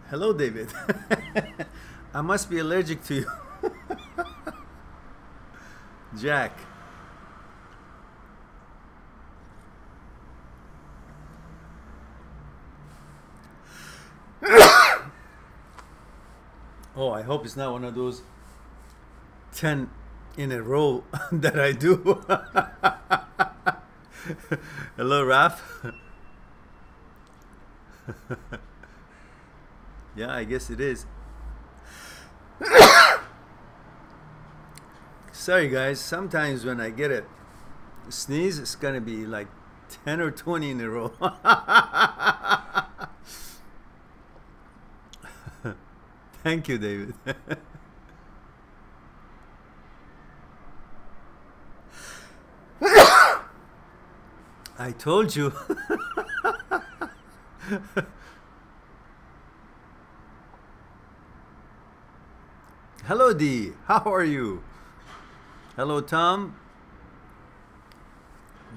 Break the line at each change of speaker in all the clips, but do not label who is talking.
Hello, David. I must be allergic to you. Jack. Oh, I hope it's not one of those 10 in a row that I do. Hello, Raf. Yeah, I guess it is. Sorry, guys. Sometimes when I get a sneeze, it's gonna be like 10 or 20 in a row. Thank you, David. I told you. Hello, Dee. How are you? Hello, Tom.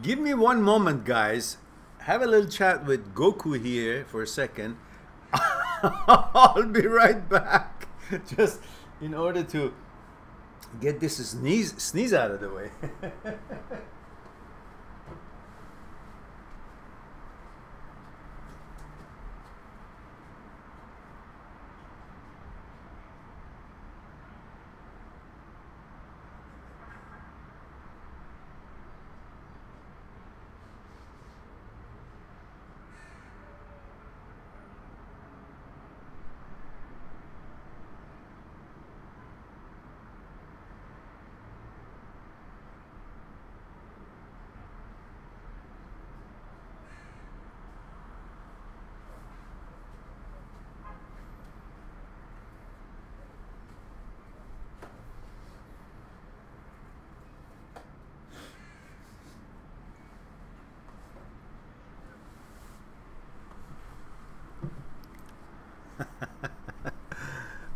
Give me one moment, guys. Have a little chat with Goku here for a second. I'll be right back. Just in order to get this sneeze out of the way.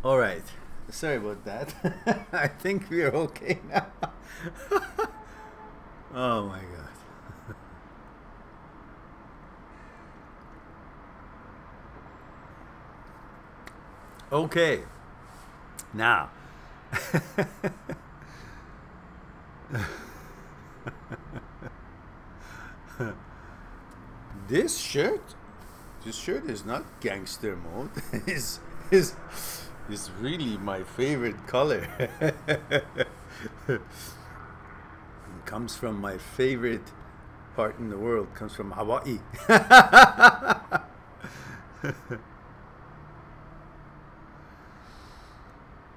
All right. Sorry about that. I think we're okay now. Oh my God. Okay. Now. This shirt is not gangster mode. Is really my favorite color. It comes from my favorite part in the world. Comes from Hawaii.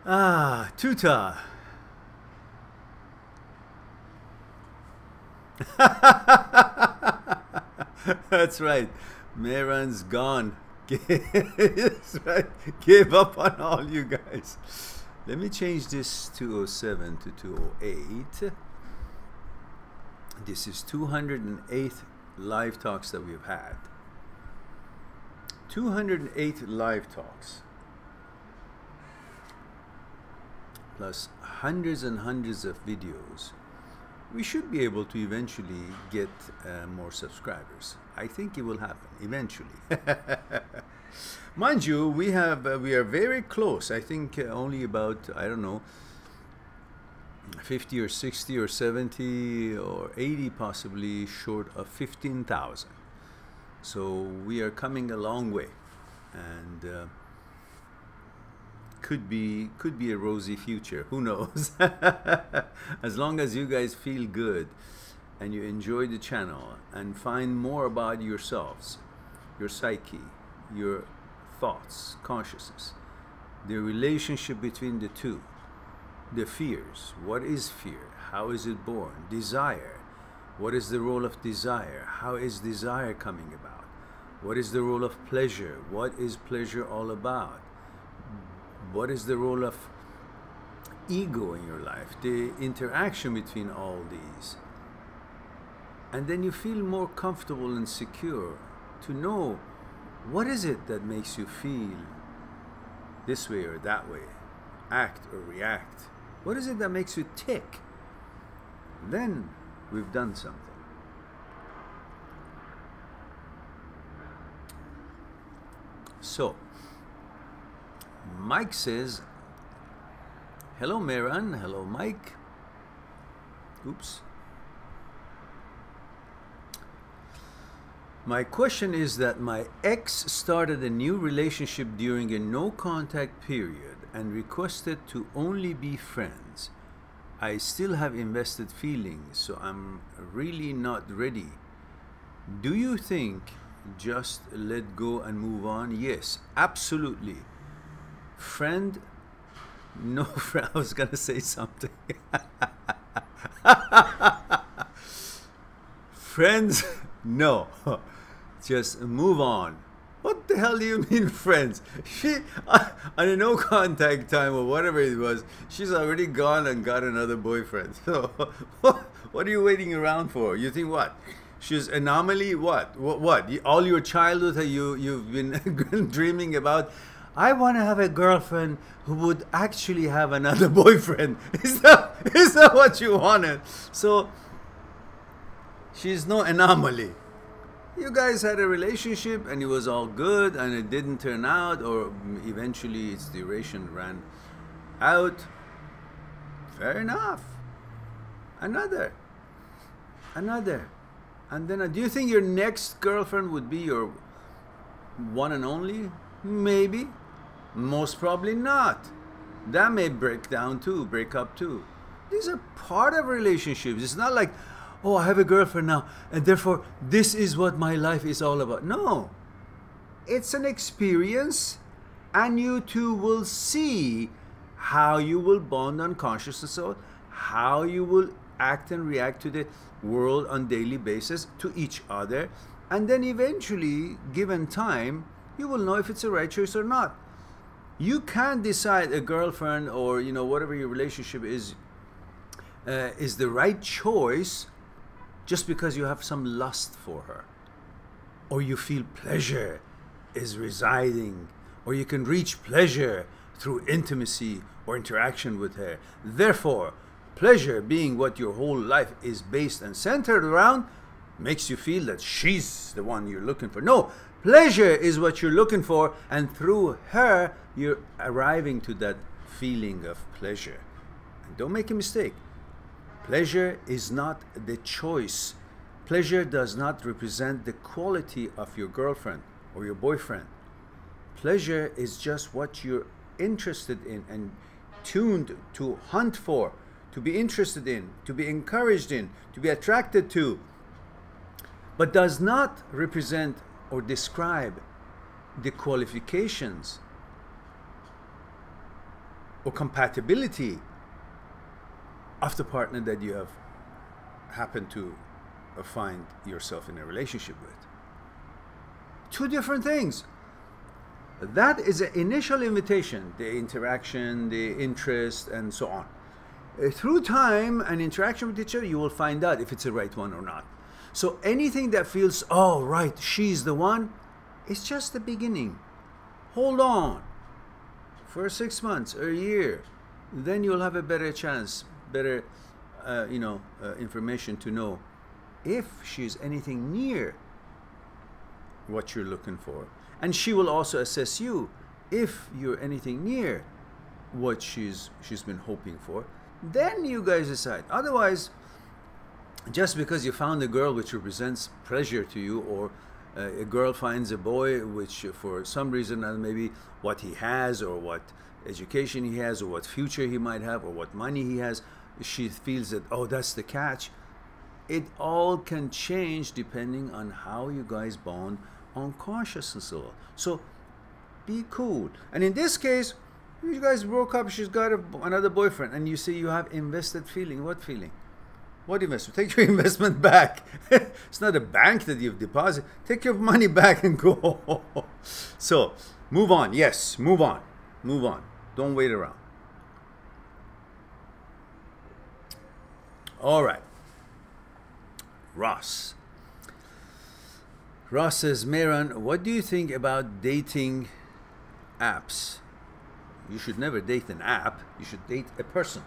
Ah, Tuta. That's right. Mehran's gone. That's right. Gave up on all you guys. Let me change this 207 to 208. This is 208 live talks that we've had. 208 live talks. Plus hundreds and hundreds of videos. We should be able to eventually get more subscribers. I think it will happen eventually. Mind you, we are very close. I think only about, I don't know, 50 or 60 or 70 or 80 possibly short of 15,000. So we are coming a long way, and could be a rosy future. Who knows? As long as you guys feel good and you enjoy the channel and find more about yourselves, your psyche, your thoughts, consciousness, the relationship between the two, the fears. What is fear? How is it born? Desire. What is the role of desire? How is desire coming about? What is the role of pleasure? What is pleasure all about? What is the role of ego in your life? The interaction between all these. And then you feel more comfortable and secure to know what is it that makes you feel this way or that way, act or react. What is it that makes you tick? Then we've done something. So, Mike says, hello Mehran, hello Mike. Oops. My question is that my ex started a new relationship during a no contact period and requested to only be friends. I still have invested feelings, so I'm really not ready. Do you think just let go and move on? Yes, absolutely. Friend, no friend. I was gonna say something. Friends, no. Just move on. What the hell do you mean friends? She, on a no contact time or whatever it was, she's already gone and got another boyfriend. So what are you waiting around for? You think what? She's anomaly? What? All your childhood you've been dreaming about? I want to have a girlfriend who would actually have another boyfriend. Is that what you wanted? So she's no anomaly. You guys had a relationship and it was all good and it didn't turn out, or eventually its duration ran out. Fair enough. Another. And then do you think your next girlfriend would be your one and only? Maybe. Most probably not. That may break up too. These are part of relationships. It's not like, oh, I have a girlfriend now, and therefore this is what my life is all about. No. It's an experience, and you two will see how you will bond unconsciously, so how you will act and react to the world on daily basis to each other, and then eventually, given time, you will know if it's the right choice or not. You can't decide a girlfriend or whatever your relationship is the right choice just because you have some lust for her, or you feel pleasure is residing, or you can reach pleasure through intimacy or interaction with her. Therefore, pleasure being what your whole life is based and centered around makes you feel that she's the one you're looking for. No, pleasure is what you're looking for, and through her, you're arriving to that feeling of pleasure. And don't make a mistake. Pleasure is not the choice. Pleasure does not represent the quality of your girlfriend or your boyfriend. Pleasure is just what you're interested in and tuned to hunt for, to be interested in, to be encouraged in, to be attracted to, but does not represent or describe the qualifications or compatibility of the partner that you have happened to find yourself in a relationship with. Two different things. That is an initial invitation, the interaction, the interest, and so on. Through time and interaction with each other, you will find out if it's the right one or not. So anything that feels, oh, right, she's the one, it's just the beginning. Hold on for 6 months or a year. Then you'll have a better chance, better information to know if she's anything near what you're looking for. And she will also assess you if you're anything near what she's been hoping for. Then you guys decide. Otherwise, just because you found a girl which represents pleasure to you, or a girl finds a boy which for some reason, maybe what he has or what education he has or what future he might have or what money he has, she feels that, oh, that's the catch. It all can change depending on how you guys bond unconsciously. So be cool. And in this case, you guys broke up, she's got another boyfriend, and you say you have invested feeling. What feeling? What investment? Take your investment back. It's not a bank that you've deposited. Take your money back and go. So move on. Yes, move on. Move on. Don't wait around. All right. Ross says, Mehran, what do you think about dating apps? You should never date an app. You should date a person.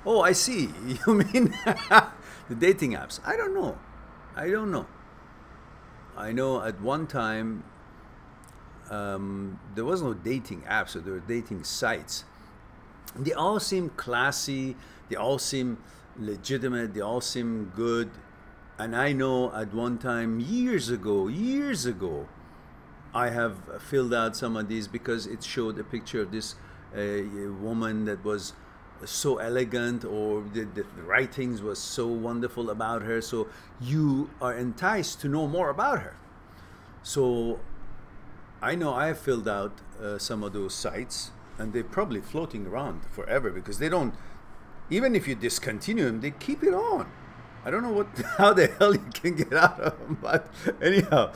Oh, I see. You mean the dating apps? I don't know. I know at one time there was no dating apps, so there were dating sites. They all seem classy, they all seem legitimate, they all seem good. And I know at one time, years ago, I have filled out some of these because it showed a picture of this woman that was so elegant, or the writings was so wonderful about her, so you are enticed to know more about her. So I know I have filled out some of those sites, and they're probably floating around forever because they don't, even if you discontinue them, they keep it on. I don't know how the hell you can get out of them, but anyhow,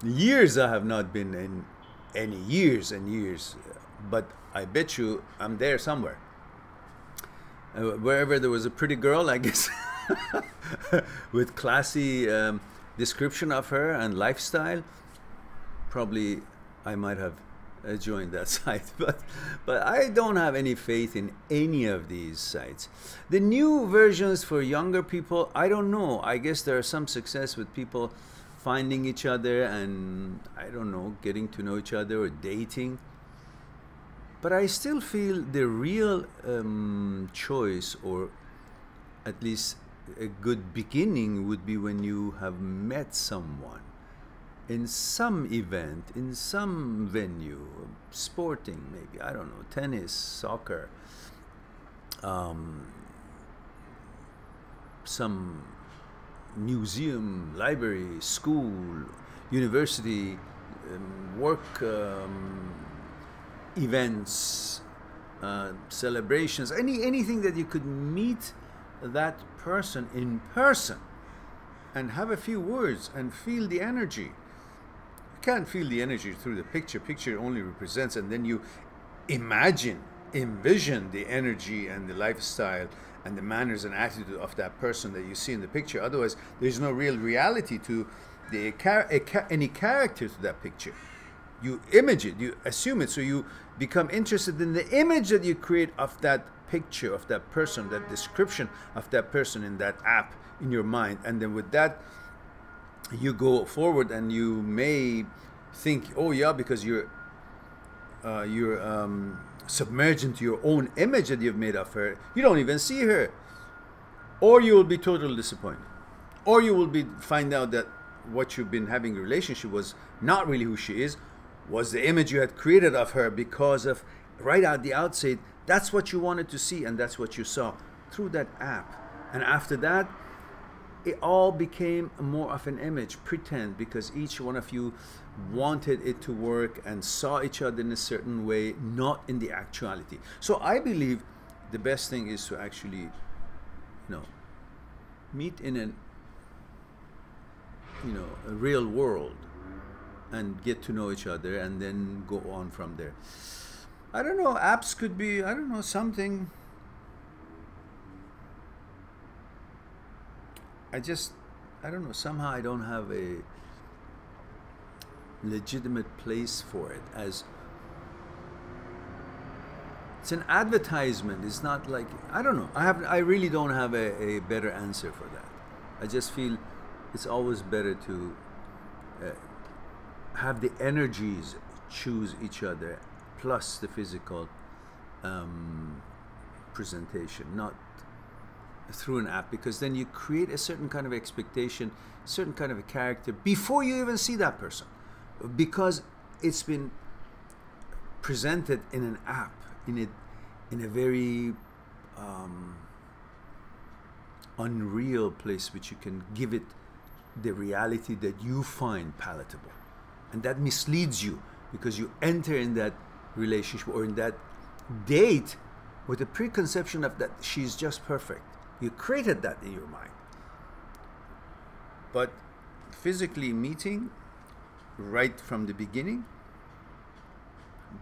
years I have not been in any, years and years, but I bet you I'm there somewhere. Wherever there was a pretty girl, I guess, with classy description of her and lifestyle, probably I might have joined that site, but I don't have any faith in any of these sites. The new versions for younger people, I don't know. I guess there are some success with people finding each other and, I don't know, getting to know each other or dating. But I still feel the real choice, or at least a good beginning, would be when you have met someone in some event, in some venue, sporting maybe, I don't know, tennis, soccer, some museum, library, school, university, work events, celebrations, anything that you could meet that person in person and have a few words and feel the energy. You can't feel the energy through the picture. Picture only represents, and then you envision the energy and the lifestyle and the manners and attitude of that person that you see in the picture. Otherwise, there's no real reality to any character to that picture. You image it, you assume it, so you become interested in the image that you create of that picture, of that person, that description of that person in that app in your mind. And then with that, you go forward, and you may think, oh yeah, because you're submerged into your own image that you've made of her, you don't even see her. Or you will be totally disappointed. Or you will find out that what you've been having a relationship was not really who she is, was the image you had created of her because of, right at the outset, that's what you wanted to see, and that's what you saw through that app. And after that, it all became more of an image, pretend, because each one of you wanted it to work and saw each other in a certain way, not in the actuality. So I believe the best thing is to actually, meet in a real world and get to know each other, and then go on from there. I don't know, apps could be, I don't know, something. I don't know, somehow I don't have a legitimate place for it, as it's an advertisement. It's not like, I don't know, I really don't have a better answer for that. I just feel it's always better to have the energies choose each other, plus the physical presentation, not through an app, because then you create a certain kind of expectation, certain kind of a character before you even see that person, because it's been presented in an app, in a very unreal place, which you can give it the reality that you find palatable. And that misleads you, because you enter in that relationship or in that date with a preconception of that she's just perfect. You created that in your mind. But physically meeting right from the beginning,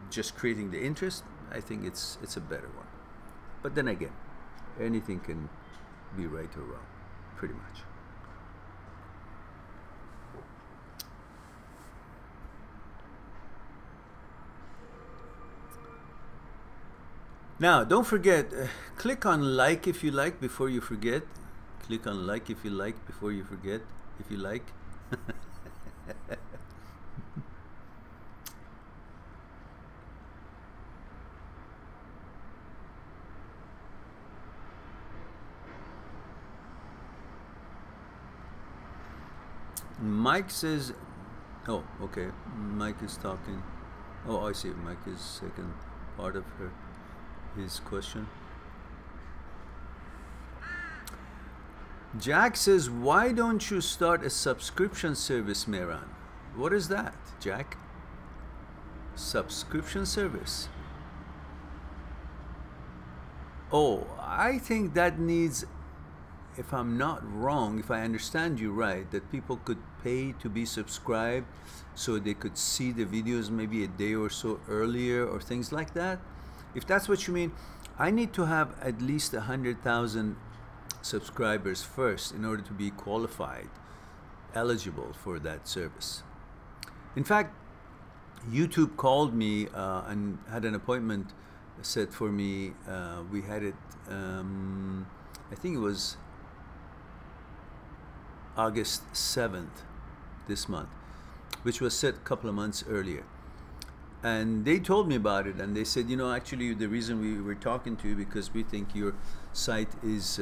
just creating the interest, I think it's a better one. But then again, anything can be right or wrong, pretty much. Now, don't forget, click on like if you like before you forget. Click on like if you like before you forget, if you like. Mike says, oh, okay, Mike is talking. Oh, I see. Mike is second part of his question. Jack says, why don't you start a subscription service, Mehran? What is that, Jack? Subscription service. Oh, I think that needs, if I'm not wrong, if I understand you right, that people could pay to be subscribed so they could see the videos maybe a day or so earlier or things like that. If that's what you mean, I need to have at least 100,000 subscribers first in order to be qualified, eligible for that service. In fact, YouTube called me and had an appointment set for me. We had it, I think it was August 7th this month, which was set a couple of months earlier. And they told me about it, and they said, you know, actually the reason we were talking to you because we think your site is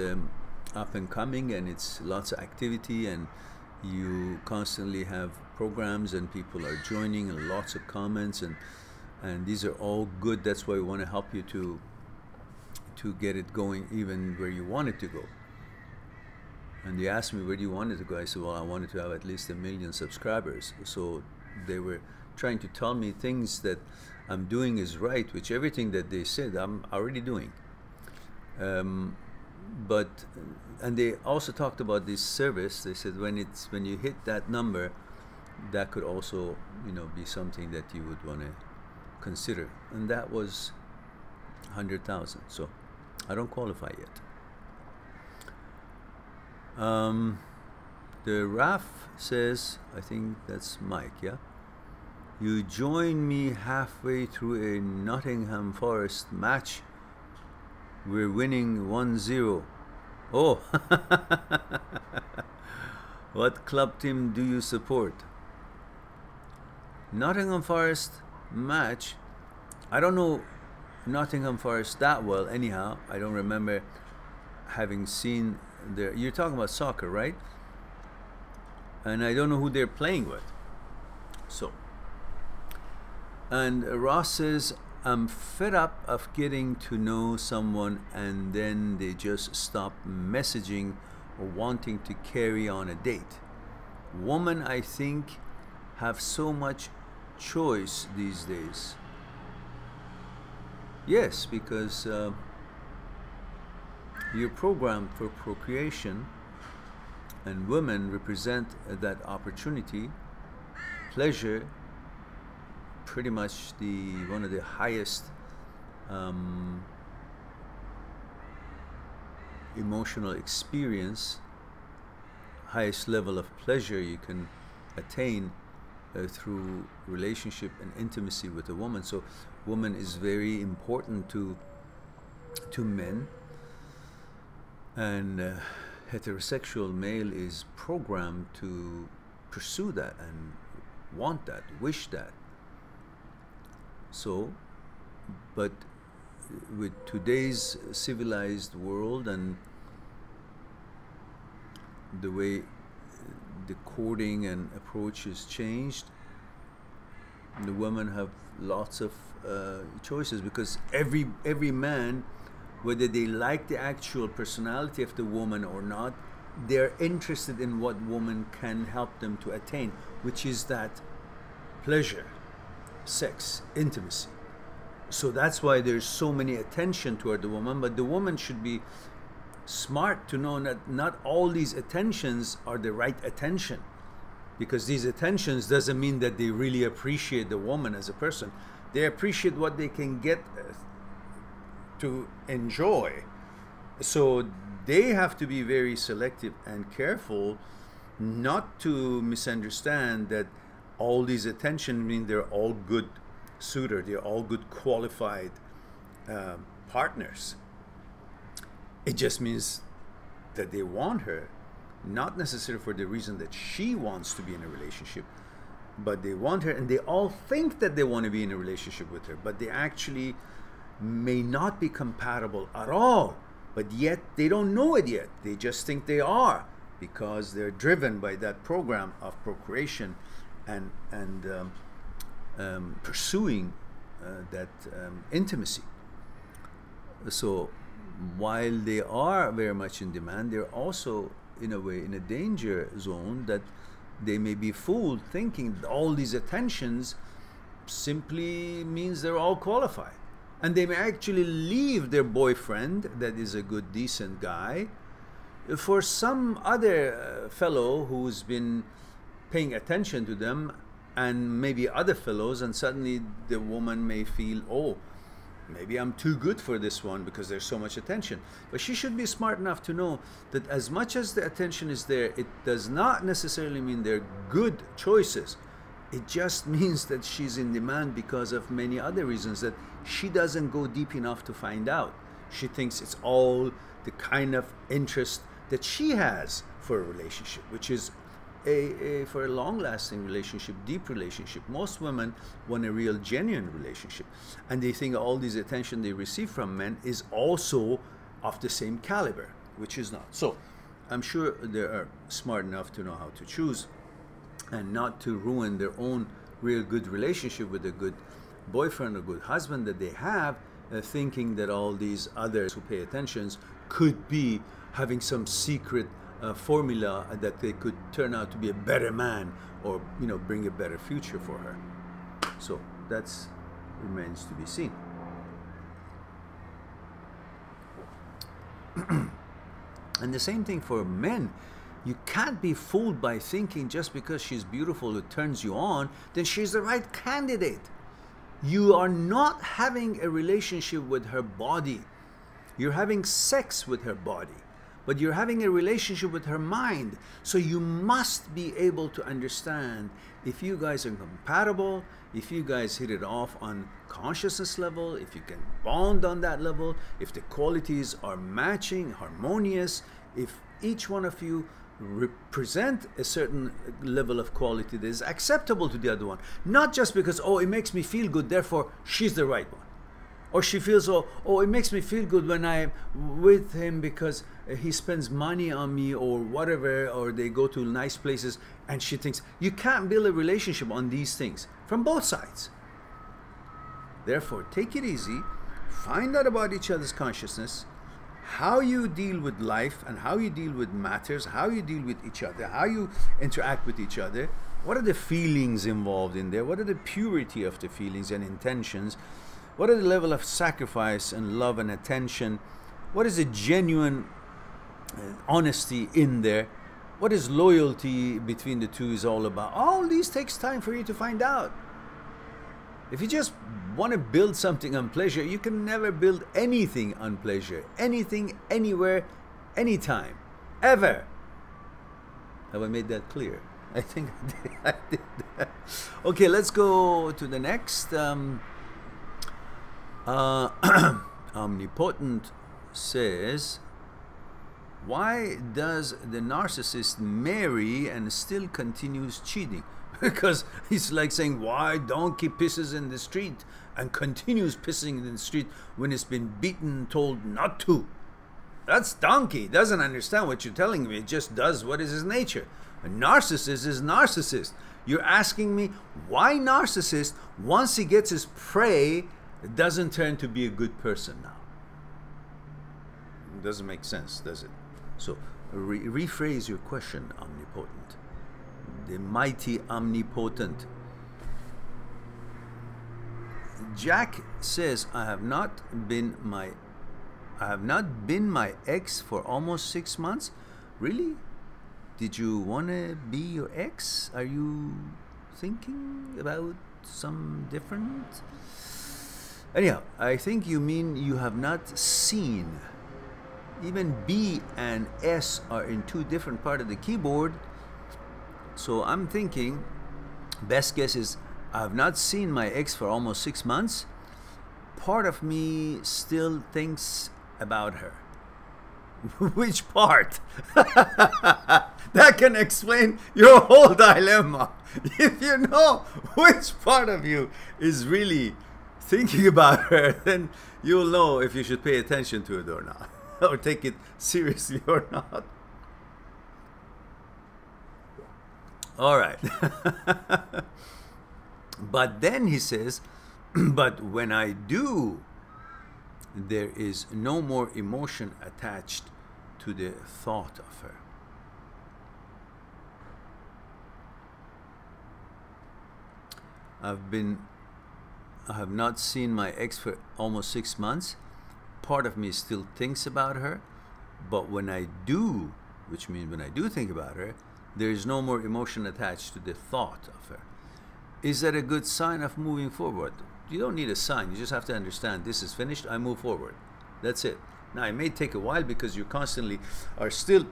up and coming and it's lots of activity and you constantly have programs and people are joining and lots of comments and these are all good. That's why we want to help you to get it going even where you want it to go. And they asked me, where do you want it to go? I said, well, I wanted to have at least 1 million subscribers. So they were trying to tell me things that I'm doing is right, which everything that they said I'm already doing. And they also talked about this service. They said when you hit that number, that could also, you know, be something that you would want to consider. And that was 100,000. So I don't qualify yet. The Raf says, I think that's Mike, yeah? You join me halfway through a Nottingham Forest match. We're winning 1-0. Oh, what club team do you support? Nottingham Forest match. I don't know Nottingham Forest that well anyhow. I don't remember having seen their, you're talking about soccer, right? And I don't know who they're playing with. So, and Ross says, I'm fed up of getting to know someone and then they just stop messaging or wanting to carry on a date. Women, I think, have so much choice these days. Yes, because you're programmed for procreation and women represent that opportunity, pleasure, pretty much one of the highest emotional experience, highest level of pleasure you can attain through relationship and intimacy with a woman. So woman is very important to men, and heterosexual male is programmed to pursue that and want that, wish that. So, but with today's civilized world and the way the courting and approach is changed, the women have lots of choices, because every man, whether they like the actual personality of the woman or not, they're interested in what woman can help them to attain, which is that pleasure, sex, intimacy. So that's why there's so many attention toward the woman, but the woman should be smart to know that not all these attentions are the right attention, because these attentions doesn't mean that they really appreciate the woman as a person. They appreciate what they can get to enjoy. So they have to be very selective and careful not to misunderstand that all these attention mean they're all good suitor, they're all good qualified partners. It just means that they want her, not necessarily for the reason that she wants to be in a relationship, but they want her, and they all think that they want to be in a relationship with her, but they actually may not be compatible at all, but yet they don't know it yet. They just think they are, because they're driven by that program of procreation and pursuing that intimacy. So while they are very much in demand, they're also in a way in a danger zone, that they may be fooled thinking that all these attentions simply means they're all qualified, and they may actually leave their boyfriend that is a good decent guy for some other fellow who's been paying attention to them, and maybe other fellows, and suddenly the woman may feel, oh, maybe I'm too good for this one because there's so much attention. But she should be smart enough to know that as much as the attention is there, it does not necessarily mean they're good choices. It just means that she's in demand because of many other reasons that she doesn't go deep enough to find out. She thinks it's all the kind of interest that she has for a relationship, which is for a long-lasting relationship, deep relationship. Most women want a real, genuine relationship, and they think all this attention they receive from men is also of the same caliber, which is not. So I'm sure they are smart enough to know how to choose and not to ruin their own real good relationship with a good boyfriend or good husband that they have, thinking that all these others who pay attentions could be having some secret formula that they could turn out to be a better man, or bring a better future for her. So that's remains to be seen. And the same thing for men. You can't be fooled by thinking just because she's beautiful, it turns you on, then she's the right candidate. You are not having a relationship with her body. You're having sex with her body, but you're having a relationship with her mind. So you must be able to understand if you guys are compatible, if you guys hit it off on consciousness level, if you can bond on that level, if the qualities are matching, harmonious, if each one of you represent a certain level of quality that is acceptable to the other one. Not just because, oh, it makes me feel good, therefore she's the right one. Or she feels, oh, it makes me feel good when I'm with him because he spends money on me or whatever, or they go to nice places, and she thinks. You can't build a relationship on these things from both sides. Therefore, take it easy, find out about each other's consciousness, how you deal with life and how you deal with matters, how you deal with each other, how you interact with each other, what are the feelings involved in there, what are the purity of the feelings and intentions, what are the level of sacrifice and love and attention, what is the genuine honesty in there, what is loyalty between the two is all about. All these takes time for you to find out. If you just want to build something on pleasure, you can never build anything on pleasure. Anything, anywhere, anytime, ever. Have I made that clear? I think I did that. Okay, let's go to the next. Omnipotent says, why does the narcissist marry and still continues cheating? Because he's like saying, why donkey pisses in the street and continues pissing in the street when it's been beaten, told not to. That's donkey. Doesn't understand what you're telling me. It just does what is his nature. A narcissist is narcissist. You're asking me why narcissist, once he gets his prey, doesn't turn to be a good person now. It doesn't make sense, does it? So rephrase your question, omnipotent. The mighty omnipotent. Jack says, I have not been my ex for almost 6 months. Really? Did you want to be your ex? Are you thinking about some different? Anyhow, I think you mean you have not seen. Even B and S are in two different parts of the keyboard. So I'm thinking, best guess is, I have not seen my ex for almost 6 months. Part of me still thinks about her. Which part? That can explain your whole dilemma. If you know which part of you is really thinking about her, then you'll know if you should pay attention to it or not, or take it seriously or not. All right. But then he says, but when I do, there is no more emotion attached to the thought of her. I have not seen my ex for almost 6 months. Part of me still thinks about her, but when I do, which means when I do think about her, there is no more emotion attached to the thought of her. Is that a good sign of moving forward? You don't need a sign. You just have to understand this is finished. I move forward. That's it. Now, it may take a while because you constantly are still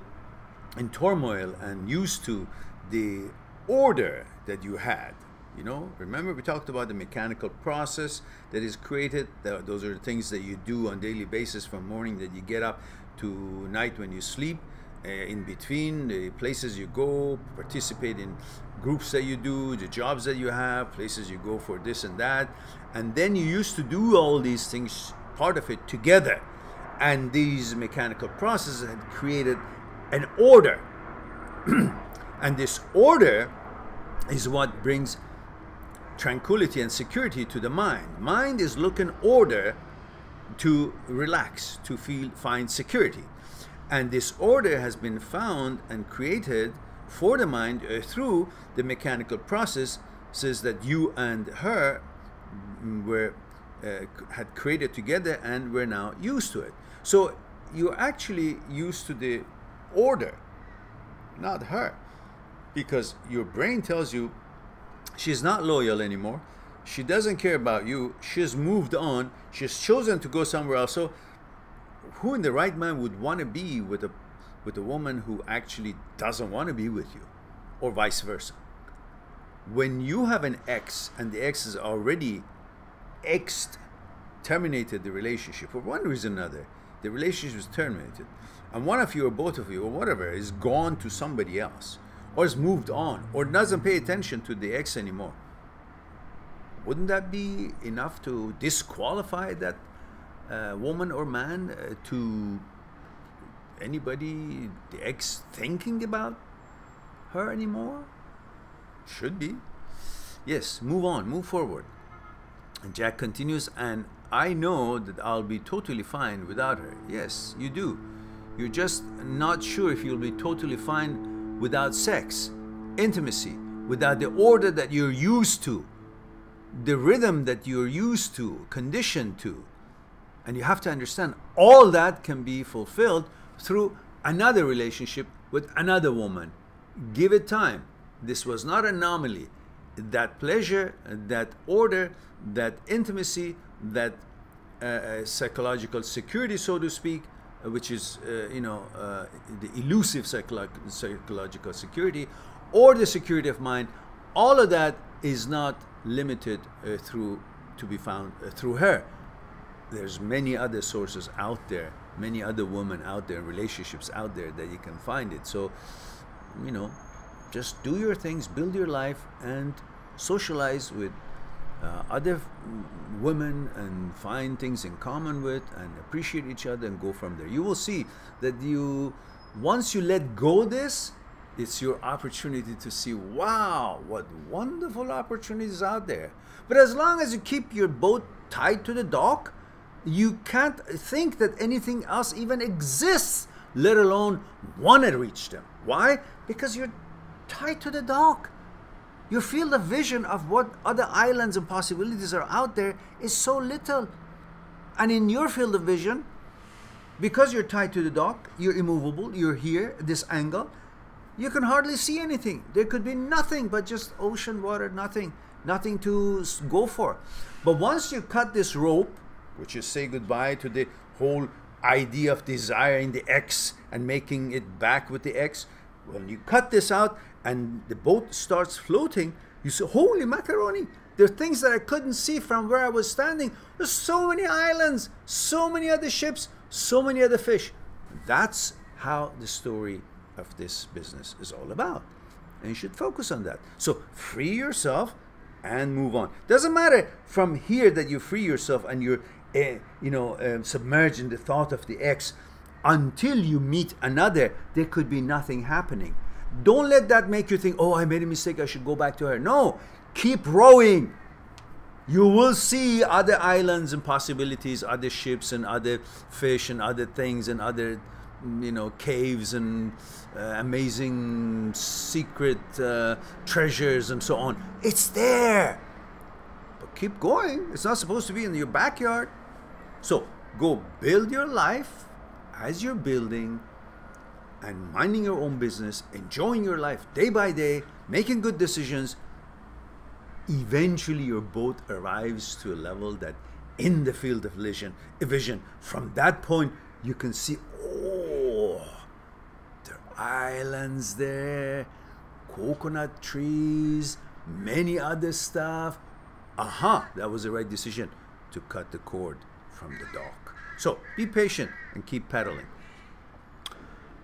in turmoil and used to the order that you had. You know, remember we talked about the mechanical process that is created. Those are the things that you do on a daily basis from morning that you get up to night when you sleep. In between, the places you go, participate in groups that you do, the jobs that you have, places you go for this and that. And then you used to do all these things, part of it together. And these mechanical processes had created an order. And this order is what brings tranquility and security to the mind. Mind is looking order to relax, to find security. And this order has been found and created for the mind through the mechanical processes that you and her had created together and were now used to it. So you're actually used to the order, not her. Because your brain tells you she's not loyal anymore. She doesn't care about you. She's moved on. She's chosen to go somewhere else. So who in the right mind would want to be with a woman who actually doesn't want to be with you, or vice versa? When you have an ex and the ex has already terminated the relationship for one reason or another, the relationship is terminated, and one of you or both of you or whatever is gone to somebody else, or has moved on, or doesn't pay attention to the ex anymore, wouldn't that be enough to disqualify that woman or man to anybody, the ex, thinking about her anymore? Should be. Yes, move on, move forward. And Jack continues, and I know that I'll be totally fine without her. Yes, you do. You're just not sure if you'll be totally fine without sex, intimacy, without the order that you're used to, the rhythm that you're used to, conditioned to. And you have to understand all that can be fulfilled through another relationship with another woman. Give it time. This was not an anomaly. That pleasure, that order, that intimacy, that psychological security, so to speak, which is, the elusive psychological security, or the security of mind, all of that is not limited to be found through her. There's many other sources out there, many other women out there, relationships out there that you can find it. So, just do your things, build your life, and socialize with other women and find things in common with and appreciate each other and go from there. You will see that once you let go of this, it's your opportunity to see, wow, what wonderful opportunities out there. But as long as you keep your boat tied to the dock, you can't think that anything else even exists, let alone want to reach them. Why? Because you're tied to the dock. Your field of vision of what other islands and possibilities are out there is so little. And in your field of vision, because you're tied to the dock, you're immovable, you're here, this angle, you can hardly see anything. There could be nothing but just ocean, water, nothing to go for. But once you cut this rope, which is say goodbye to the whole idea of desiring the ex and making it back with the ex, when you cut this out and the boat starts floating, you say, holy macaroni, there are things that I couldn't see from where I was standing. There's so many islands, so many other ships, so many other fish. That's how the story of this business is all about. And you should focus on that. So free yourself and move on. Doesn't matter from here that you free yourself and you're submerged in the thought of the ex until you meet another. There could be nothing happening. Don't let that make you think, oh, I made a mistake, I should go back to her. No, keep rowing. You will see other islands and possibilities, other ships and other fish and other things and other, you know, caves and amazing secret treasures and so on. It's there. But keep going. It's not supposed to be in your backyard. So go build your life as you're building and minding your own business, enjoying your life day by day, making good decisions. Eventually your boat arrives to a level that in the field of vision, from that point you can see, oh, there are islands there, coconut trees, many other stuff. Aha, that was the right decision to cut the cord from the dock. So be patient and keep pedaling.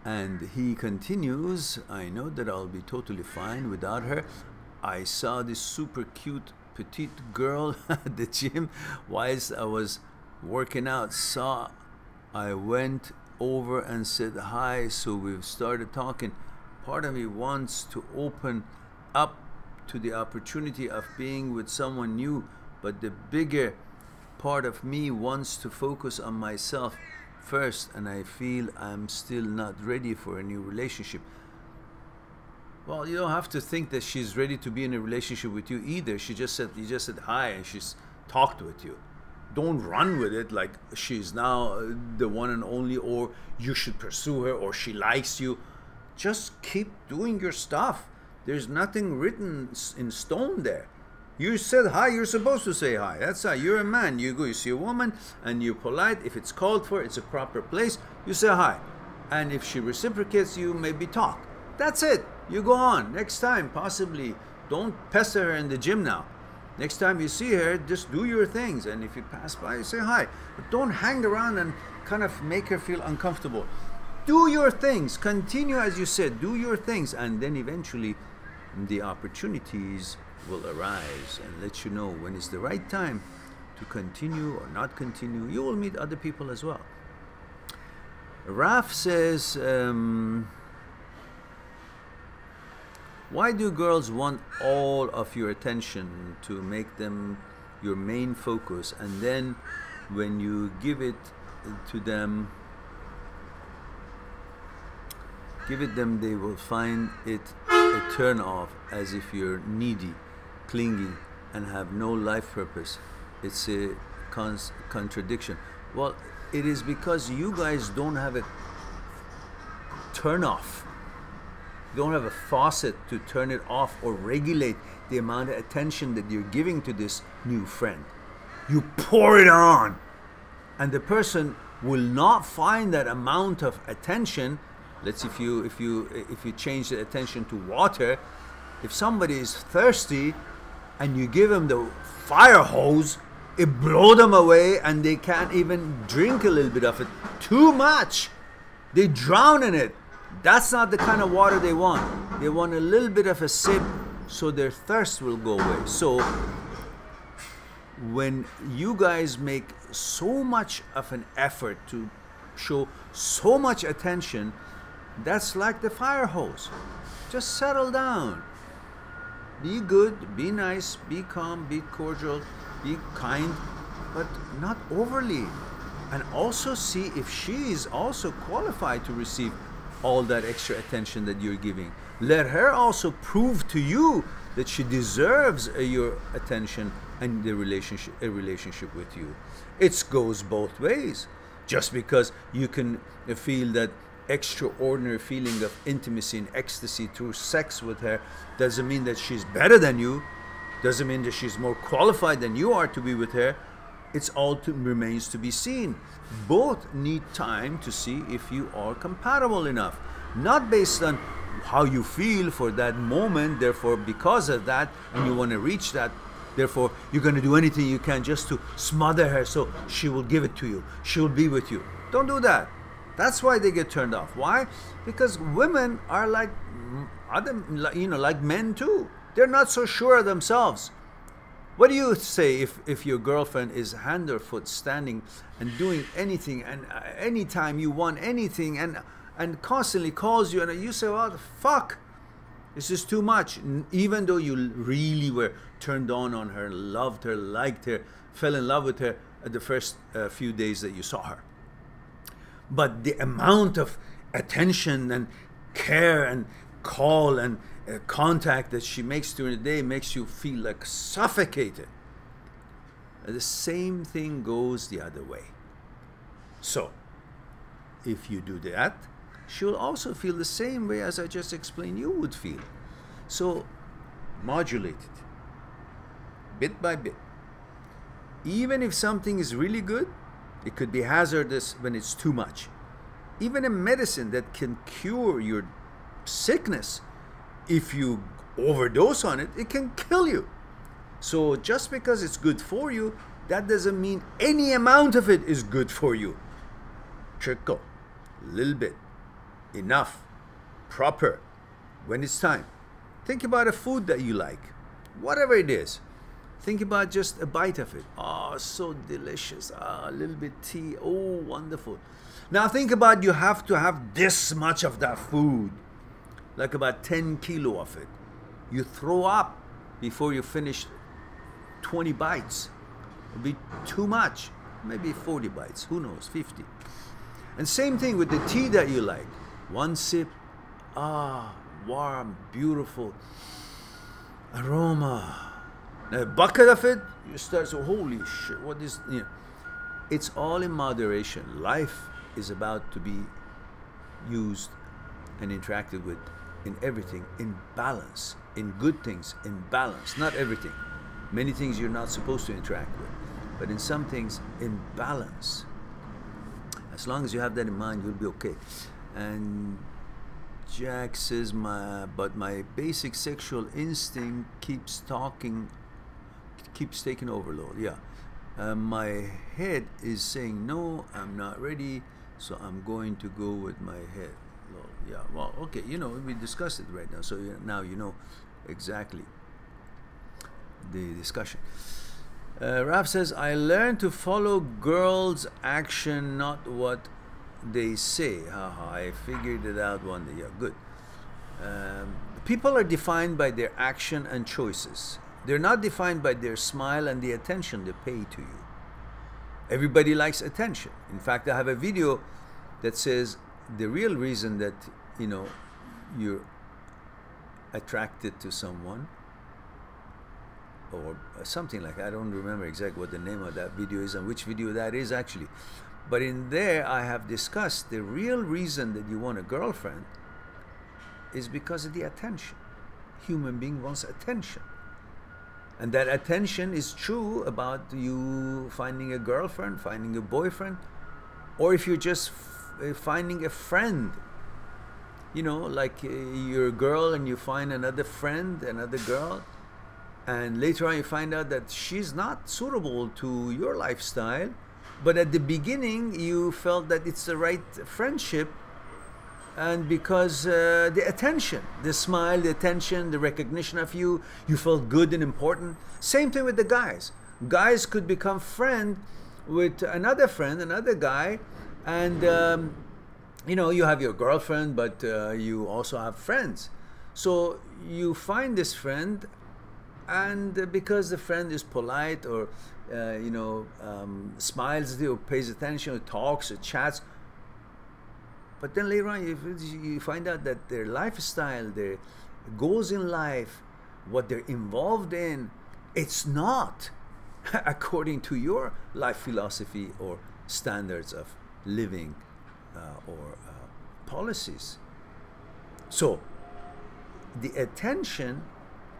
And he continues, I know that I'll be totally fine without her. I saw this super cute petite girl at the gym whilst I was working out. I went over and said hi, so we've started talking. Part of me wants to open up to the opportunity of being with someone new, but the bigger part of me wants to focus on myself first, and I feel I'm still not ready for a new relationship. Well, you don't have to think that she's ready to be in a relationship with you either. You just said hi and she's talked with you. Don't run with it like she's now the one and only, or you should pursue her, or she likes you. Just keep doing your stuff. There's nothing written in stone there. You said hi, you're supposed to say hi. That's how you're a man. You go, you see a woman and you're polite. If it's called for, it's a proper place, you say hi. And if she reciprocates, you maybe talk. That's it. You go on. Next time, possibly, don't pester her in the gym now. Next time you see her, just do your things. And if you pass by, you say hi. But don't hang around and kind of make her feel uncomfortable. Do your things. Continue, as you said, do your things. And then eventually the opportunities will arise and let you know when it's the right time to continue or not continue. You will meet other people as well. Raf says, why do girls want all of your attention to make them your main focus, and then when you give it to them, they will find it a turn off, as if you're needy, clingy, and have no life purpose? It's a contradiction. Well, it is because you guys don't have a turn off. You don't have a faucet to turn it off or regulate the amount of attention that you're giving to this new friend. You pour it on, and the person will not find that amount of attention. Let's if you change the attention to water, if somebody is thirsty and you give them the fire hose, it blows them away and they can't even drink a little bit of it. Too much. They drown in it. That's not the kind of water they want. They want a little bit of a sip so their thirst will go away. So when you guys make so much of an effort to show so much attention, that's like the fire hose. Just settle down. Be good, be nice, be calm, be cordial, be kind, but not overly. And also see if she is also qualified to receive all that extra attention that you're giving. Let her also prove to you that she deserves your attention and a relationship with you. It goes both ways. Just because you can feel that extraordinary feeling of intimacy and ecstasy through sex with her doesn't mean that she's better than you, doesn't mean that she's more qualified than you are to be with her. It's all remains to be seen. Both need time to see if you are compatible enough, not based on how you feel for that moment, therefore because of that, and you want to reach that, therefore you're going to do anything you can just to smother her so she will give it to you, she will be with you. Don't do that. That's why they get turned off. Why? Because women are like like men too. They're not so sure of themselves. What do you say if your girlfriend is hand or foot standing and doing anything, and anytime you want anything, and constantly calls you, and you say, "What the fuck? This is too much. Even though you really were turned on her, loved her, liked her, fell in love with her at the first few days that you saw her. But the amount of attention and care and call and contact that she makes during the day makes you feel like suffocated. The same thing goes the other way. So, if you do that, she'll also feel the same way as I just explained you would feel. So, modulate it, bit by bit. Even if something is really good, it could be hazardous when it's too much. Even a medicine that can cure your sickness, if you overdose on it, it can kill you. So just because it's good for you, that doesn't mean any amount of it is good for you. Trickle, little bit, enough, proper, when it's time. Think about a food that you like, whatever it is. Think about just a bite of it. Oh, so delicious. Ah, a little bit tea. Oh, wonderful. Now think about you have to have this much of that food, like about 10 kilo of it. You throw up before you finish 20 bites. It'll be too much. Maybe 40 bites. Who knows? 50. And same thing with the tea that you like. One sip. Ah, warm, beautiful aroma. Now, a bucket of it, you start so, holy shit, what is, you know. It's all in moderation. Life is about to be used and interacted with in everything, in balance, in good things, in balance. Not everything. Many things you're not supposed to interact with, but in some things, in balance. As long as you have that in mind, you'll be okay. And Jack says, but my basic sexual instinct keeps taking overload. Yeah. My head is saying, no, I'm not ready, so I'm going to go with my head. Yeah, well, okay, you know, we discussed it right now, so now you know exactly the discussion. Raf says, I learned to follow girls' action, not what they say. Haha, I figured it out one day. Yeah, good. People are defined by their action and choices. They're not defined by their smile and the attention they pay to you. Everybody likes attention. In fact, I have a video that says the real reason that, you know, you're attracted to someone or something like that. I don't remember exactly what the name of that video is and which video that is actually. But in there, I have discussed the real reason that you want a girlfriend is because of the attention. Human being wants attention. And that attention is true about you finding a girlfriend, finding a boyfriend, or if you're just finding a friend. You know, like you're a girl and you find another friend, another girl, and later on you find out that she's not suitable to your lifestyle, but at the beginning you felt that it's the right friendship, and because the attention, the smile, the attention, the recognition of you, you felt good and important. Same thing with the guys. Guys could become friend with another friend, another guy, and you know, you have your girlfriend, but you also have friends. So you find this friend, and because the friend is polite or you know, smiles at you, or pays attention, or talks, or chats. But then later on, you find out that their lifestyle, their goals in life, what they're involved in, it's not according to your life philosophy or standards of living or policies. So the attention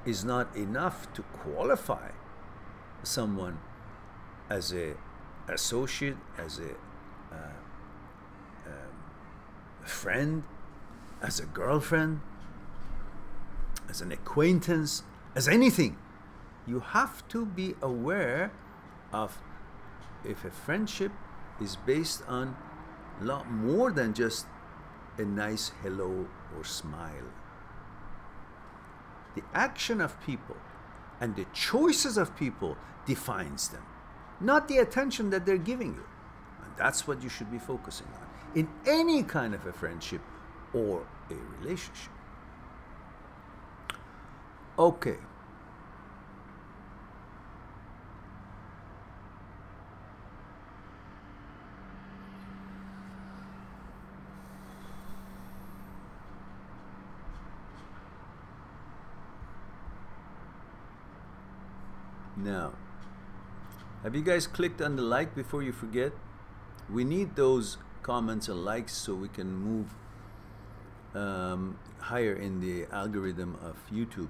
is not enough to qualify someone as a associate, as a friend, as a girlfriend, as an acquaintance, as anything. You have to be aware of if a friendship is based on a lot more than just a nice hello or smile. The action of people and the choices of people defines them, not the attention that they're giving you. And that's what you should be focusing on in any kind of a friendship or a relationship. Okay. Now, have you guys clicked on the like before you forget? We need those comments and likes so we can move higher in the algorithm of YouTube.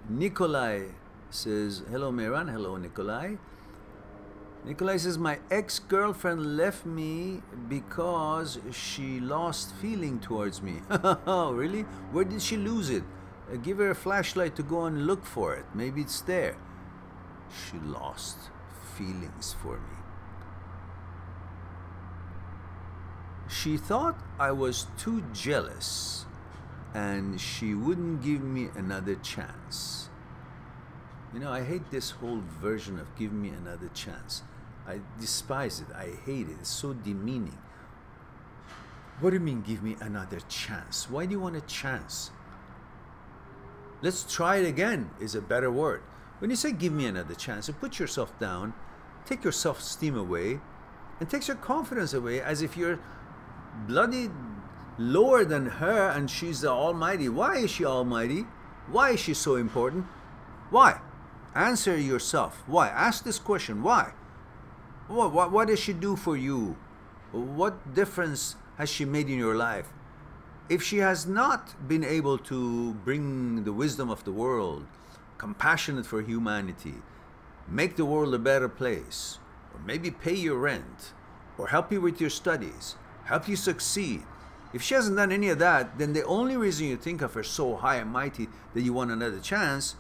Nikolai says, hello Mehran, hello Nikolai. Nikolai says, my ex-girlfriend left me because she lost feeling towards me. Oh, really? Where did she lose it? Give her a flashlight to go and look for it. Maybe it's there. She lost feelings for me. She thought I was too jealous and she wouldn't give me another chance. You know, I hate this whole version of give me another chance. I despise it. I hate it. It's so demeaning. What do you mean give me another chance? Why do you want a chance? Let's try it again is a better word. When you say give me another chance, you put yourself down, take your self-esteem away, and takes your confidence away as if you're bloody lower than her and she's the almighty. Why is she almighty? Why is she so important? Why? Answer yourself. Why? Ask this question. Why? What does she do for you? What difference has she made in your life? If she has not been able to bring the wisdom of the world, compassionate for humanity, make the world a better place, or maybe pay your rent, or help you with your studies, help you succeed, if she hasn't done any of that, then the only reason you think of her so high and mighty that you want another chance,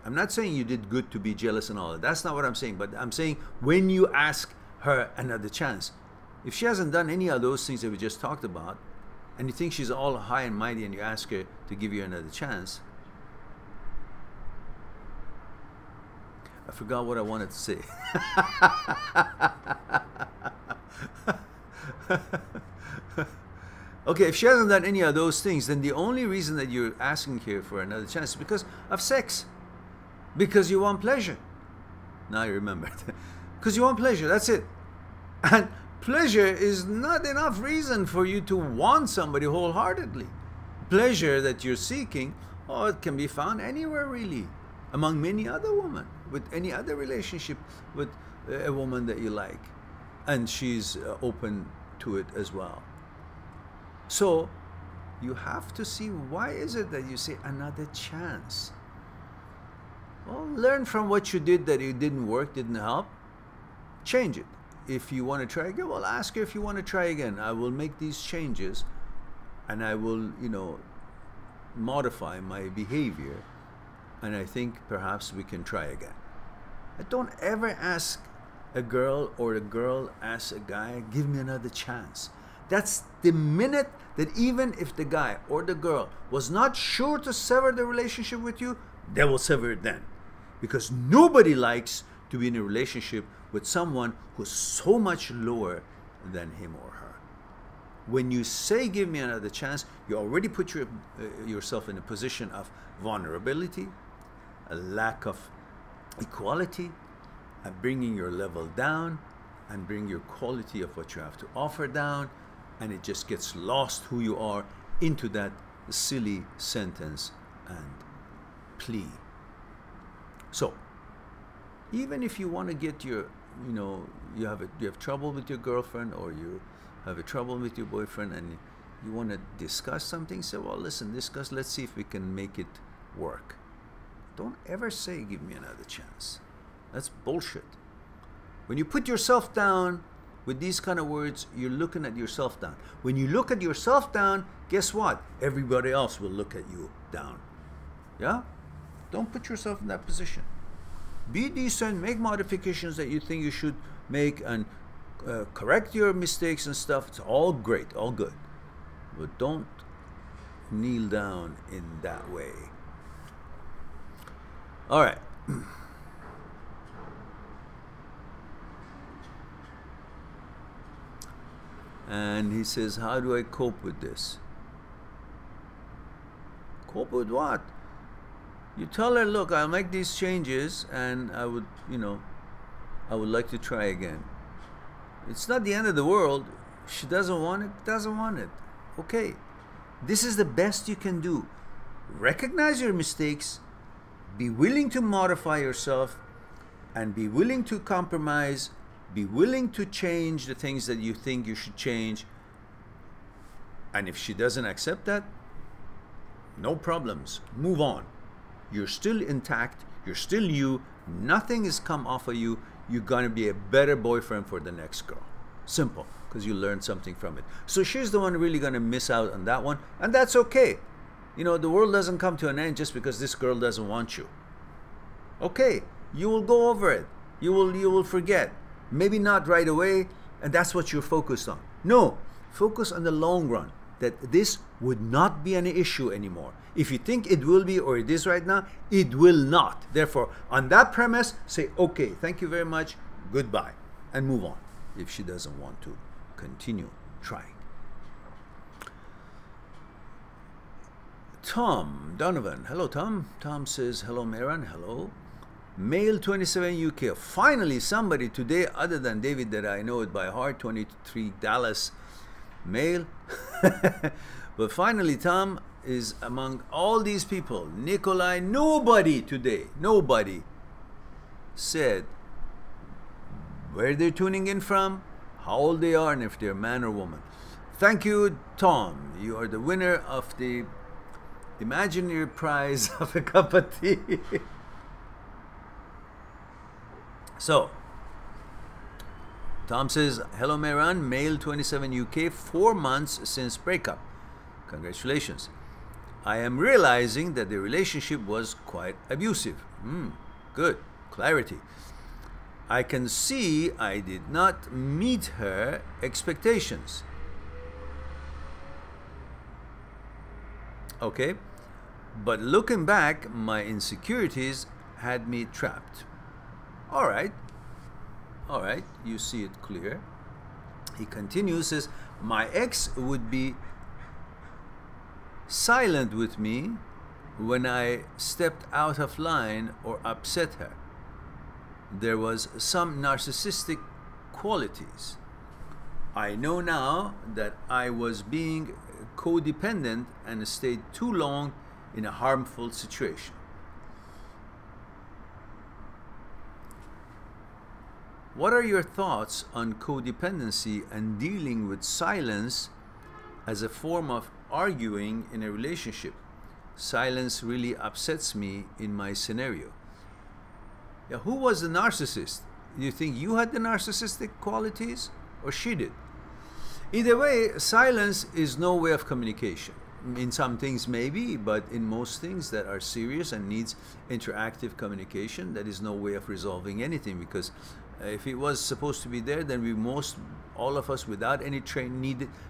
I'm not saying you did good to be jealous and all that. That's not what I'm saying. But I'm saying when you ask her another chance, if she hasn't done any of those things that we just talked about, and you think she's all high and mighty and you ask her to give you another chance, I forgot what I wanted to say. Okay, if she hasn't done any of those things, then the only reason that you're asking her for another chance is because of sex. Because you want pleasure. Now you remember. Because you want pleasure, that's it. And pleasure is not enough reason for you to want somebody wholeheartedly. Pleasure that you're seeking, oh, it can be found anywhere really. Among many other women, with any other relationship with a woman that you like. And she's open to it as well. So you have to see, why is it that you say another chance? Well, learn from what you did that it didn't work, didn't help. Change it. If you want to try again, well, ask her if you want to try again. I will make these changes and I will, modify my behavior. And I think perhaps we can try again. But don't ever ask a girl or a girl asks a guy, give me another chance. That's the minute that even if the guy or the girl was not sure to sever the relationship with you, they will sever it then. Because nobody likes to be in a relationship with someone who's so much lower than him or her. When you say give me another chance, you already put yourself in a position of vulnerability, a lack of equality, and bringing your level down and bring your quality of what you have to offer down, and it just gets lost who you are into that silly sentence and plea. So even if you want to get your, you have trouble with your girlfriend or you have a trouble with your boyfriend and you want to discuss something, say, well, listen, discuss, let's see if we can make it work. Don't ever say give me another chance. That's bullshit. When you put yourself down with these kind of words, you're looking at yourself down. When you look at yourself down, guess what? Everybody else will look at you down. Yeah? Don't put yourself in that position. Be decent, make modifications that you think you should make, and correct your mistakes and stuff. It's all great, all good. But don't kneel down in that way. All right. And he says, how do I cope with this? Cope with what? You tell her, look, I'll make these changes and I would, I would like to try again. It's not the end of the world. She doesn't want it, doesn't want it. Okay. This is the best you can do. Recognize your mistakes, be willing to modify yourself, and be willing to compromise, be willing to change the things that you think you should change. And if she doesn't accept that, no problems. Move on. You're still intact. You're still you. Nothing has come off of you. You're going to be a better boyfriend for the next girl. Simple. Because you learned something from it. So she's the one really going to miss out on that one. And that's okay. The world doesn't come to an end just because this girl doesn't want you. Okay. You will go over it. You will forget. Maybe not right away. And that's what you're focused on. No. Focus on the long run. That this would not be an issue anymore. If you think it will be or it is right now, it will not. Therefore, on that premise, say, okay, thank you very much, goodbye, and move on if she doesn't want to continue trying. Tom Donovan. Hello, Tom. Tom says, hello, Mehran. Hello. Male 27 UK. Finally, somebody today other than David that I know it by heart, 23 Dallas. Male. But finally, Tom is among all these people. Nikolai, nobody today, nobody said where they're tuning in from, how old they are, and if they're man or woman. Thank you, Tom. You are the winner of the imaginary prize of a cup of tea. So, Tom says, hello Mehran, male 27 UK, 4 months since breakup. Congratulations. I am realizing that the relationship was quite abusive. Good. Clarity. I can see I did not meet her expectations. Okay. But looking back, my insecurities had me trapped. All right. All right, you see it clear. He continues, says, my ex would be silent with me when I stepped out of line or upset her. There was some narcissistic qualities. I know now that I was being codependent and stayed too long in a harmful situation. What are your thoughts on codependency and dealing with silence as a form of arguing in a relationship? Silence really upsets me in my scenario. Yeah, who was the narcissist? Do you think you had the narcissistic qualities or she did? Either way, silence is no way of communication. In some things maybe, but in most things that are serious and needs interactive communication, that is no way of resolving anything, because if it was supposed to be there, then all of us without any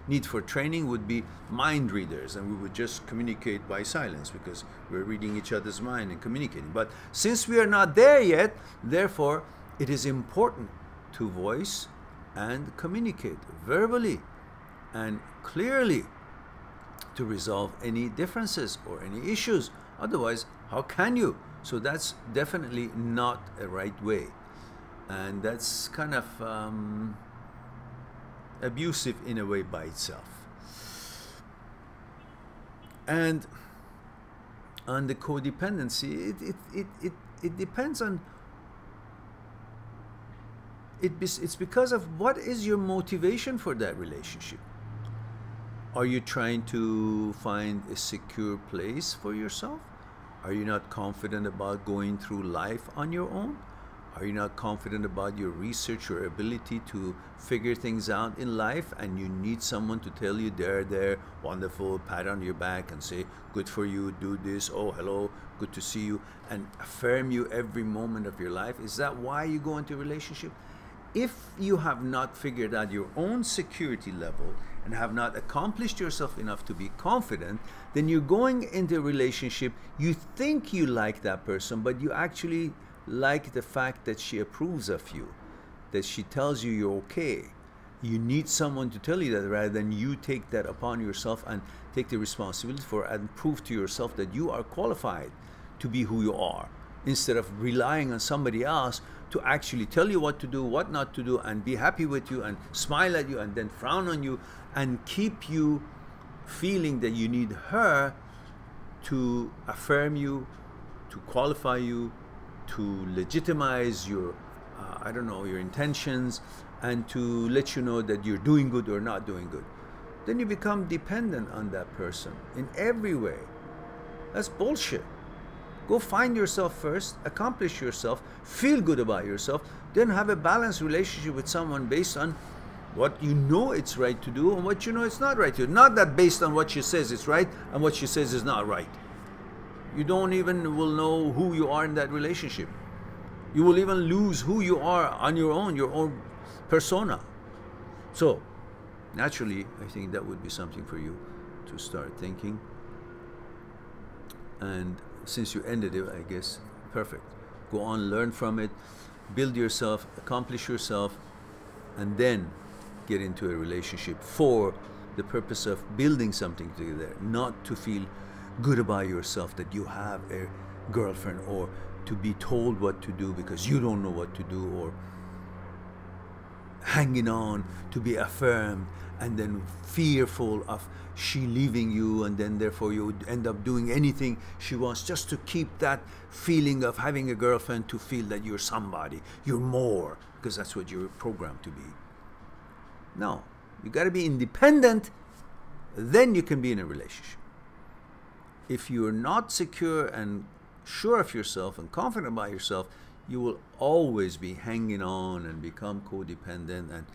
need for training would be mind readers, and we would just communicate by silence because we're reading each other's mind and communicating. But since we are not there yet, therefore it is important to voice and communicate verbally and clearly to resolve any differences or any issues. Otherwise, how can you? So that's definitely not a right way. And that's kind of abusive in a way by itself. And on the codependency, it depends on, it's because of what is your motivation for that relationship. Are you trying to find a secure place for yourself? Are you not confident about going through life on your own? Are you not confident about your research or ability to figure things out in life, and you need someone to tell you they're wonderful, pat on your back and say, good for you, do this, oh, hello, good to see you, and affirm you every moment of your life? Is that why you go into a relationship? If you have not figured out your own security level and have not accomplished yourself enough to be confident, then you're going into a relationship, you think you like that person, but you actually like the fact that she approves of you, that she tells you you're okay, You need someone to tell you that rather than you take that upon yourself and take the responsibility for it and prove to yourself that you are qualified to be who you are, instead of relying on somebody else to actually tell you what to do, what not to do, and be happy with you and smile at you and then frown on you and keep you feeling that you need her to affirm you, to qualify you, to legitimize your, I don't know, your intentions, and to let you know that you're doing good or not doing good. Then you become dependent on that person in every way. That's bullshit. Go find yourself first, accomplish yourself, feel good about yourself, then have a balanced relationship with someone based on what you know it's right to do and what you know it's not right to do. Not that based on what she says it's right and what she says is not right. You don't even will know who you are in that relationship. You will even lose who you are on your own persona. So, naturally, I think that would be something for you to start thinking. And since you ended it, I guess, perfect. Go on, learn from it, build yourself, accomplish yourself, and then get into a relationship for the purpose of building something together, not to feel good about yourself that you have a girlfriend, or to be told what to do because you don't know what to do, or hanging on to be affirmed and then fearful of she leaving you, and then therefore you would end up doing anything she wants just to keep that feeling of having a girlfriend, to feel that you're somebody, you're more, because that's what you're programmed to be. No, you got to be independent, then you can be in a relationship. If you're not secure and sure of yourself and confident about yourself, you will always be hanging on and become codependent, and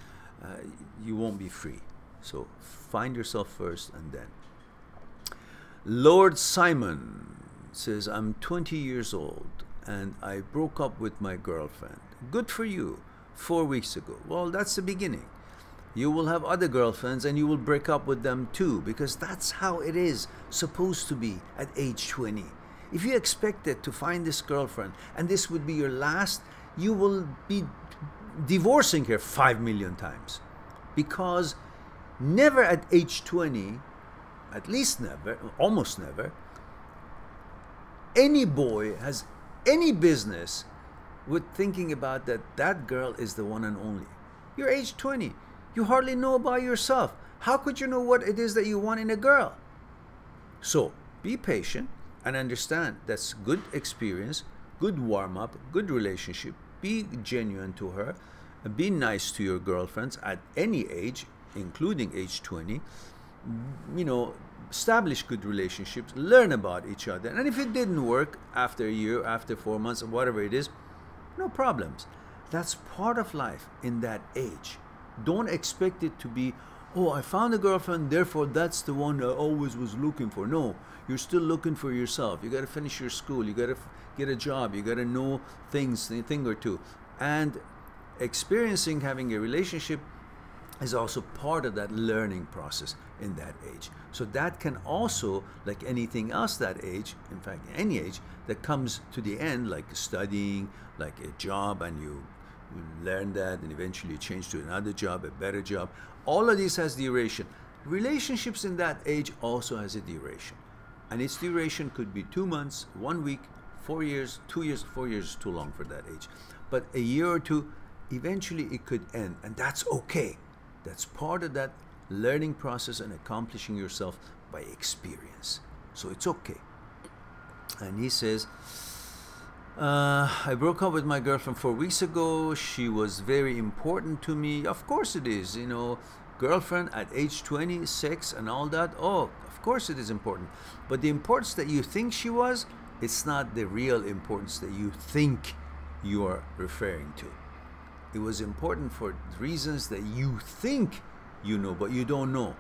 you won't be free. So find yourself first and then. Lord Simon says, I'm 20 years old and I broke up with my girlfriend. Good for you. 4 weeks ago. Well, that's the beginning. You will have other girlfriends and you will break up with them too, because that's how it is supposed to be at age 20. If you expected to find this girlfriend and this would be your last, you will be divorcing her 5 million times. Because never at age 20, at least never, almost never, any boy has any business with thinking about that girl is the one and only. You're age 20. You hardly know about yourself. How could you know what it is that you want in a girl? So be patient and understand that's good experience, good warm-up, good relationship. Be genuine to her. Be nice to your girlfriends at any age, including age 20. You know, establish good relationships, learn about each other. And if it didn't work after a year, after 4 months, or whatever it is, no problems. That's part of life in that age. Don't expect it to be, oh, I found a girlfriend, therefore that's the one I always was looking for. No, you're still looking for yourself. You got to finish your school. You got to get a job. You got to know things, a thing or two. And experiencing having a relationship is also part of that learning process in that age. So that can also, like anything else that age, in fact, any age, that comes to the end, like studying, like a job, and you learn that, and eventually you change to another job, a better job. All of this has duration. Relationships in that age also has a duration. And its duration could be 2 months, 1 week, 4 years, 2 years. 4 years is too long for that age. But a year or two, eventually it could end, and that's okay. That's part of that learning process and accomplishing yourself by experience. So it's okay. And he says, I broke up with my girlfriend 4 weeks ago. She was very important to me. Of course it is, you know, girlfriend at age 20, sex and all that. Oh, of course it is important. But the importance that you think she was, it's not the real importance that you think you are referring to. It was important for reasons that you think you know, but you don't know.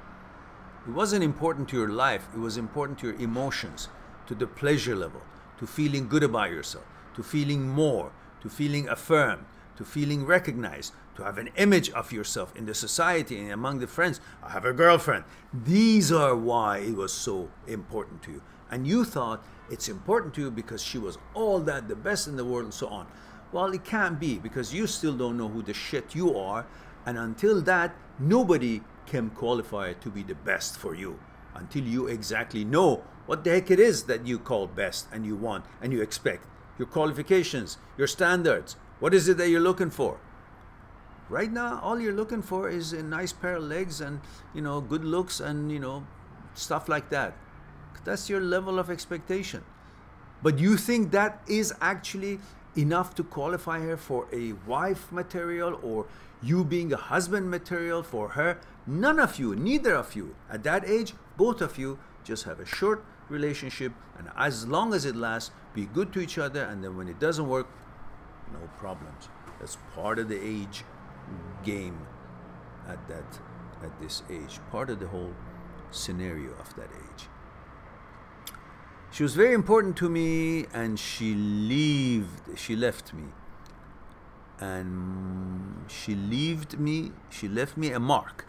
It wasn't important to your life. It was important to your emotions, to the pleasure level, to feeling good about yourself, to feeling more, to feeling affirmed, to feeling recognized, to have an image of yourself in the society and among the friends. I have a girlfriend. These are why it was so important to you. And you thought it's important to you because she was all that, the best in the world, and so on. Well, it can't be, because you still don't know who the shit you are, And until that, nobody can qualify to be the best for you until you exactly know what the heck it is that you call best and you want and you expect. Your qualifications, your standards. What is it that you're looking for? Right now, all you're looking for is a nice pair of legs and, you know, good looks and, you know, stuff like that. That's your level of expectation. But you think that is actually enough to qualify her for a wife material, or you being a husband material for her? None of you, neither of you. At that age, both of you just have a short relationship, and as long as it lasts, be good to each other, and then when it doesn't work, no problems. That's part of the age game at this age, part of the whole scenario of that age. She was very important to me, and she left me, and she left me a mark.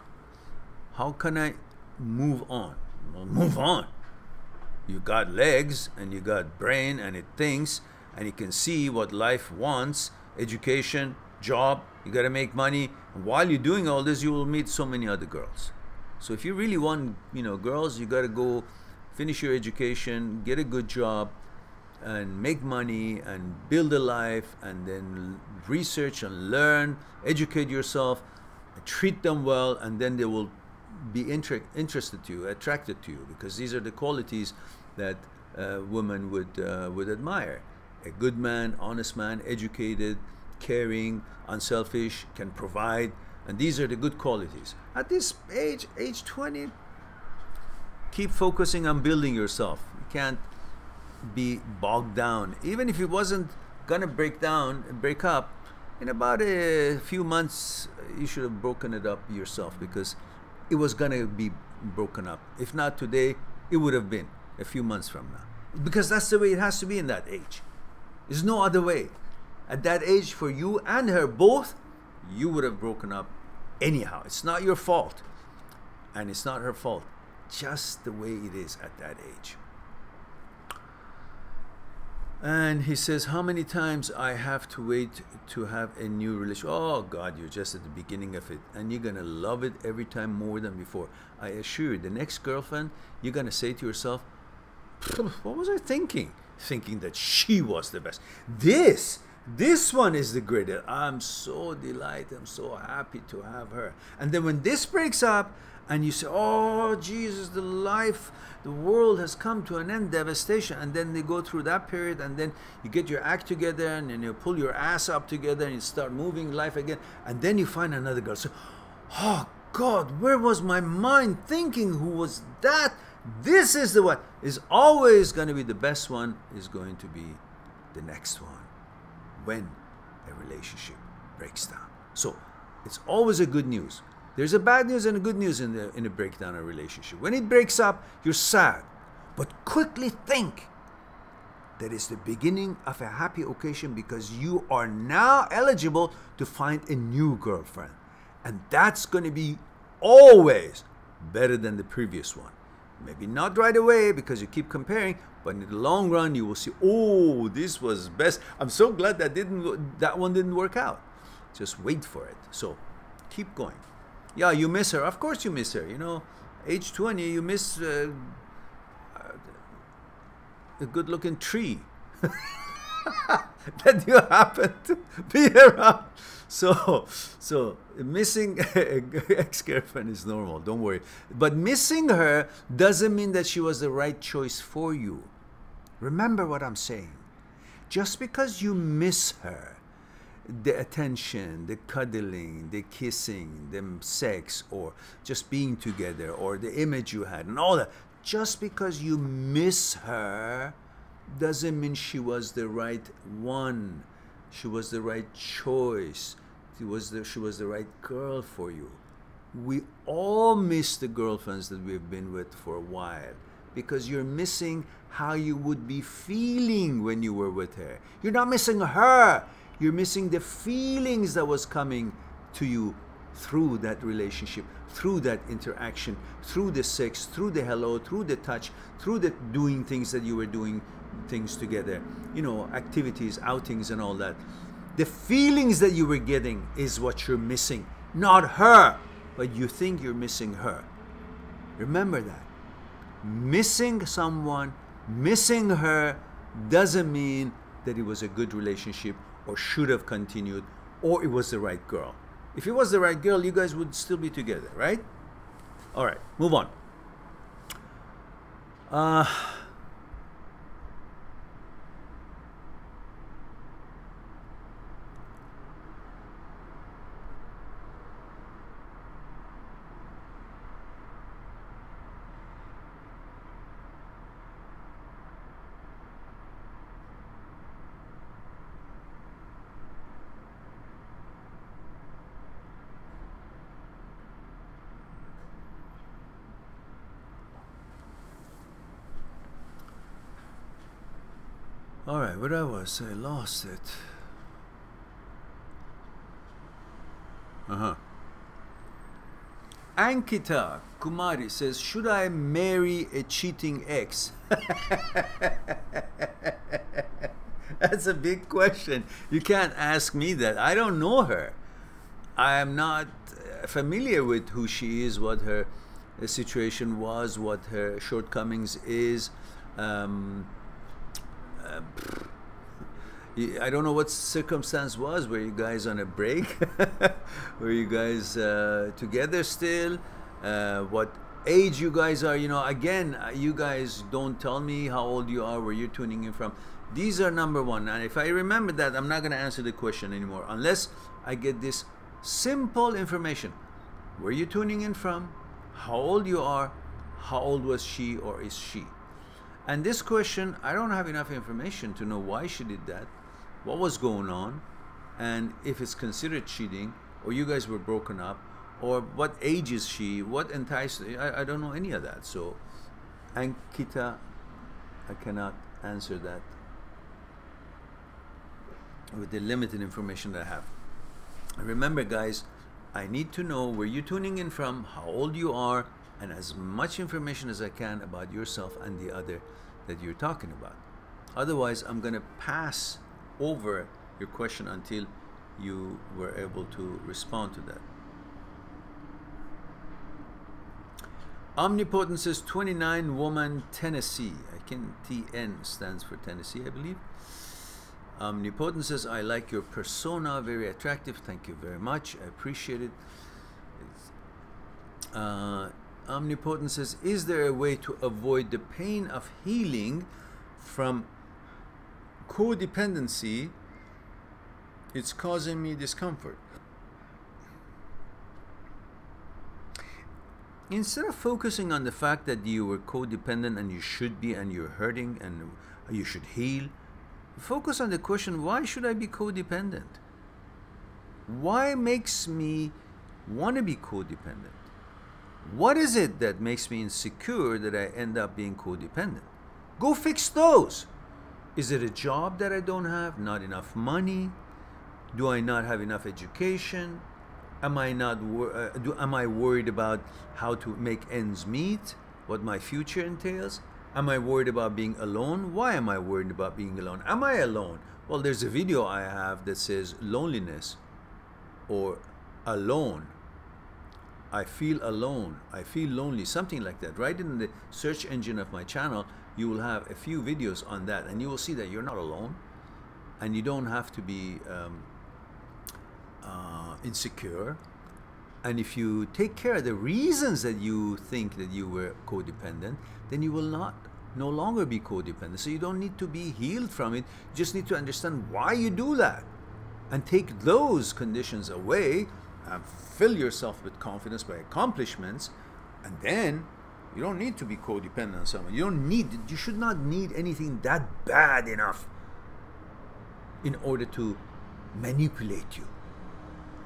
How can I move on? Well, move on. You got legs and you got brain and it thinks and it can see what life wants, education, job, you got to make money. And while you're doing all this, you will meet so many other girls. So if you really want, you know, girls, you got to go finish your education, get a good job, and make money and build a life, and then research and learn, educate yourself, treat them well, and then they will be interested to you, attracted to you, because these are the qualities that women would admire. A good man, honest man, educated, caring, unselfish, can provide, and these are the good qualities. At this age 20, keep focusing on building yourself. You can't be bogged down. Even if it wasn't gonna break up, in about a few months, you should have broken it up yourself, because it was gonna be broken up. If not today, it would have been a few months from now. Because that's the way it has to be in that age. There's no other way. At that age, for you and her both, you would have broken up anyhow. It's not your fault, and it's not her fault. Just the way it is at that age. And he says, how many times I have to wait to have a new relationship? Oh God, you're just at the beginning of it, and you're gonna love it every time more than before. I assure you, the next girlfriend, you're gonna say to yourself, what was I thinking? Thinking that she was the best. This one is the greatest. I'm so delighted, I'm so happy to have her. And then when this breaks up, and you say, oh Jesus, the world has come to an end, devastation. And then they go through that period, and then you get your act together, and then you pull your ass up together, and you start moving life again. And then you find another girl. So, oh God, where was my mind thinking? Who was that? This is the one. Is always going to be the best one, is going to be the next one when a relationship breaks down. So it's always a good news. There's a bad news and a good news in a breakdown of a relationship. When it breaks up, you're sad. But quickly think that it's the beginning of a happy occasion, because you are now eligible to find a new girlfriend. And that's going to be always better than the previous one. Maybe not right away because you keep comparing, but in the long run you will see, oh, this was best. I'm so glad that one didn't work out. Just wait for it. So keep going. Yeah, you miss her. Of course you miss her. You know, age 20, you miss a good-looking tree that you happen to be around. So missing an ex-girlfriend is normal. Don't worry. But missing her doesn't mean that she was the right choice for you. Remember what I'm saying. Just because you miss her, the attention, the cuddling, the kissing, the sex, or just being together, or the image you had, and all that, just because you miss her doesn't mean she was the right one. She was the right choice. She was the right girl for you. We all miss the girlfriends that we've been with for a while, because you're missing how you would be feeling when you were with her. You're not missing her. You're missing the feelings that was coming to you through that relationship, through that interaction, through the sex, through the hello, through the touch, through the doing things that you were doing things together, you know, activities, outings and all that. The feelings that you were getting is what you're missing, not her, but you think you're missing her. Remember that. Missing someone, missing her, doesn't mean that it was a good relationship or should have continued or it was the right girl. If it was the right girl, you guys would still be together, right? All right, move on. All right, what I was, I lost it. Ankita Kumari says, should I marry a cheating ex? That's a big question. You can't ask me that. I don't know her. I am not familiar with who she is, what her situation was, what her shortcomings is. I don't know what circumstance was. Were you guys on a break? Were you guys together still? What age you guys are? You know, again, you guys don't tell me how old you are, where you're tuning in from. These are number one. And if I remember that, I'm not going to answer the question anymore unless I get this simple information. Where you tuning in from? How old you are? How old was she or is she? And this question, I don't have enough information to know why she did that, what was going on, and if it's considered cheating, or you guys were broken up, or what age is she, what enticed her. I don't know any of that. So, Ankita, I cannot answer that with the limited information that I have. Remember, guys, I need to know where you're tuning in from, how old you are, and as much information as I can about yourself and the other that you're talking about. Otherwise, I'm going to pass over your question until you were able to respond to that. Omnipotent says 29 woman Tennessee. TN stands for Tennessee, I believe. Omnipotent says, I like your persona, very attractive. Thank you very much. I appreciate it. Omnipotent says, is there a way to avoid the pain of healing from codependency? It's causing me discomfort. Instead of focusing on the fact that you were codependent and you should be and you're hurting and you should heal, focus on the question, why should I be codependent? Why makes me want to be codependent? What is it that makes me insecure that I end up being codependent? Go fix those. Is it a job that I don't have? Not enough money? Do I not have enough education? Am I worried about how to make ends meet? What my future entails? Am I worried about being alone? Why am I worried about being alone? Am I alone? Well, there's a video I have that says loneliness or alone. I feel alone, I feel lonely, something like that. Right in the search engine of my channel, you will have a few videos on that, and you will see that you're not alone, and you don't have to be insecure. And if you take care of the reasons that you think that you were codependent, then you will no longer be codependent. So you don't need to be healed from it. You just need to understand why you do that and take those conditions away. Fill yourself with confidence by accomplishments, and then you don't need to be codependent on someone. You should not need anything that bad enough in order to manipulate you.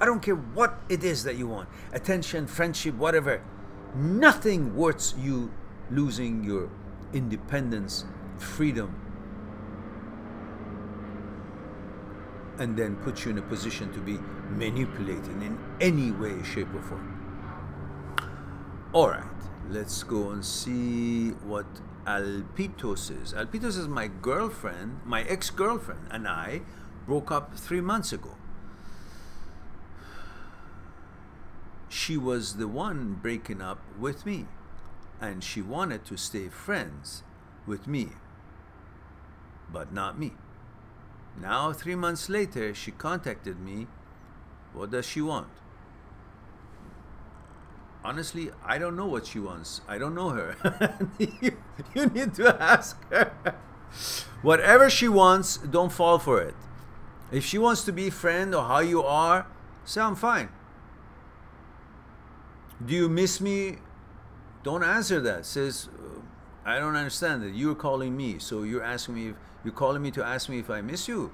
I don't care what it is that you want, attention, friendship, whatever. Nothing worth you losing your independence, freedom, and then put you in a position to be manipulated in any way, shape, or form. All right, let's go and see what Alpito says. Alpito says, my girlfriend, my ex-girlfriend and I broke up 3 months ago. she was the one breaking up with me, and she wanted to stay friends with me, but not me. Now 3 months later, she contacted me. What does she want? Honestly, I don't know what she wants. I don't know her. You need to ask her. Whatever she wants, don't fall for it. If she wants to be a friend or how you are, say I'm fine. Do you miss me? Don't answer that. Says, I don't understand it. You're calling me, so you're asking me if you're calling me to ask me if I miss you.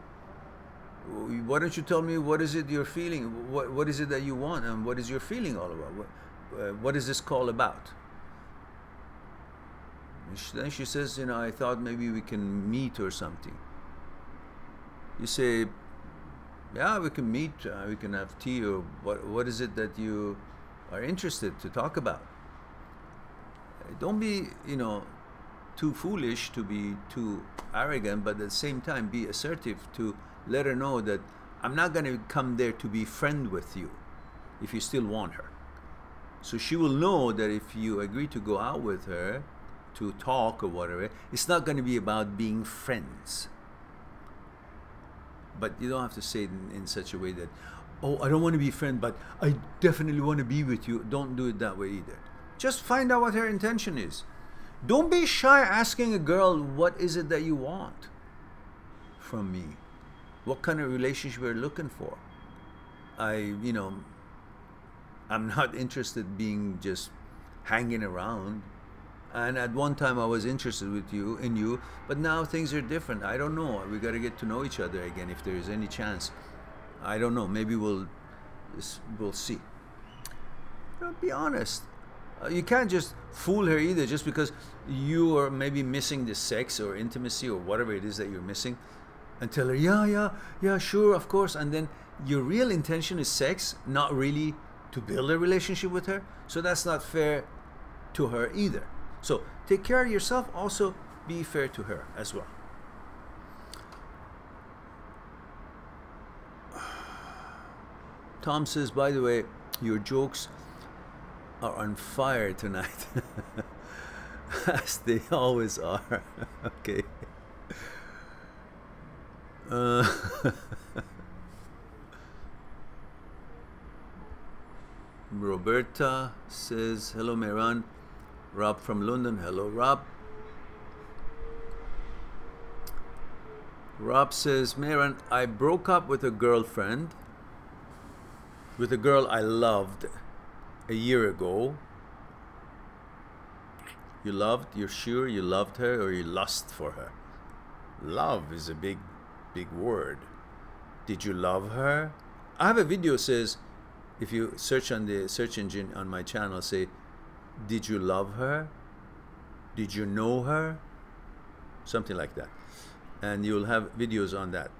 Why don't you tell me what is it you're feeling? What is it that you want, and what is your feeling all about? What is this call about? Then she says, you know, I thought maybe we can meet or something. You say, yeah, we can meet, we can have tea, or what is it that you are interested to talk about? Don't be, you know, too foolish to be too arrogant, but at the same time be assertive to let her know that I'm not going to come there to be friend with you if you still want her. So she will know that if you agree to go out with her to talk or whatever, it's not going to be about being friends. But you don't have to say it in such a way that, oh, I don't want to be friend, but I definitely want to be with you. Don't do it that way either. Just find out what her intention is. Don't be shy asking a girl, what is it that you want from me? What kind of relationship you're looking for? You know, I'm not interested being just hanging around. And at one time I was interested in you, but now things are different. I don't know. We got to get to know each other again if there is any chance. I don't know. Maybe we'll see. You know, be honest. You can't just fool her either just because you are maybe missing the sex or intimacy or whatever it is that you're missing, and tell her, yeah, sure, of course. And then your real intention is sex, not really to build a relationship with her. So that's not fair to her either. So take care of yourself, also be fair to her as well. Tom says, by the way, your jokes are on fire tonight. As they always are. Okay. Roberta says, hello Mehran. Rob from London. Hello Rob. Rob says, Mehran, I broke up with a girlfriend, with a girl I loved a year ago. You loved? You're sure you loved her, or you lust for her? Love is a big word. Did you love her? I have a video says, if you search on the search engine on my channel, say, did you love her? Did you know her? Something like that. And you'll have videos on that.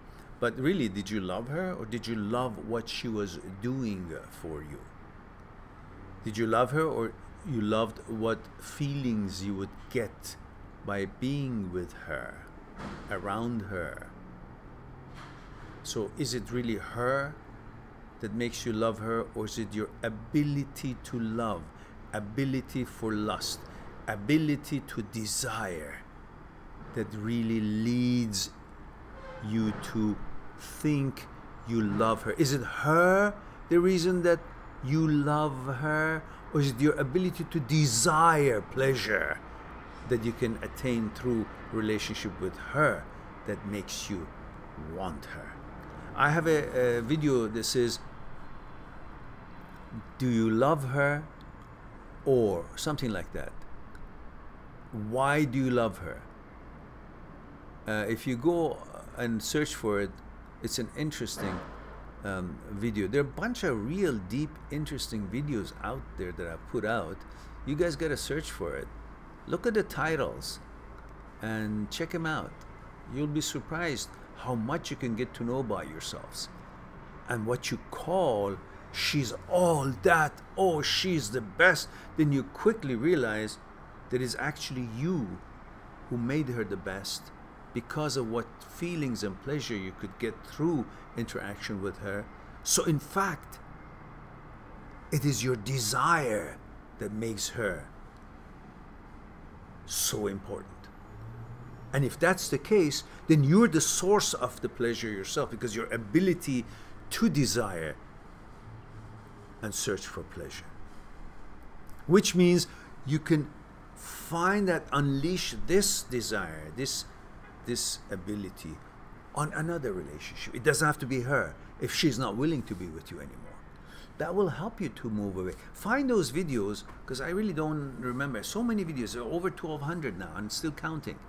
But really, did you love her, or did you love what she was doing for you? Did you love her, or you loved what feelings you would get by being with her, around her? So is it really her that makes you love her, or is it your ability to love, ability for lust, ability to desire that really leads you to think you love her? Is it her the reason that you love her, or is it your ability to desire pleasure that you can attain through relationship with her that makes you want her? I have a video that says, do you love her, or something like that. Why do you love her? If you go and search for it, it's an interesting video. There are a bunch of real deep, interesting videos out there that I've put out. You guys got to search for it. Look at the titles and check them out. You'll be surprised how much you can get to know about yourselves. And what you call, she's all that, oh, she's the best, then you quickly realize that it's actually you who made her the best because of what feelings and pleasure you could get through interaction with her. So in fact, It is your desire that makes her so important. And if that's the case, then you're the source of the pleasure yourself, because your ability to desire and search for pleasure. Which means you can find that, unleash this desire, this ability on another relationship. It doesn't have to be her if she's not willing to be with you anymore. That will help you to move away. Find those videos, because I really don't remember. So many videos, over 1,200 now, and still counting.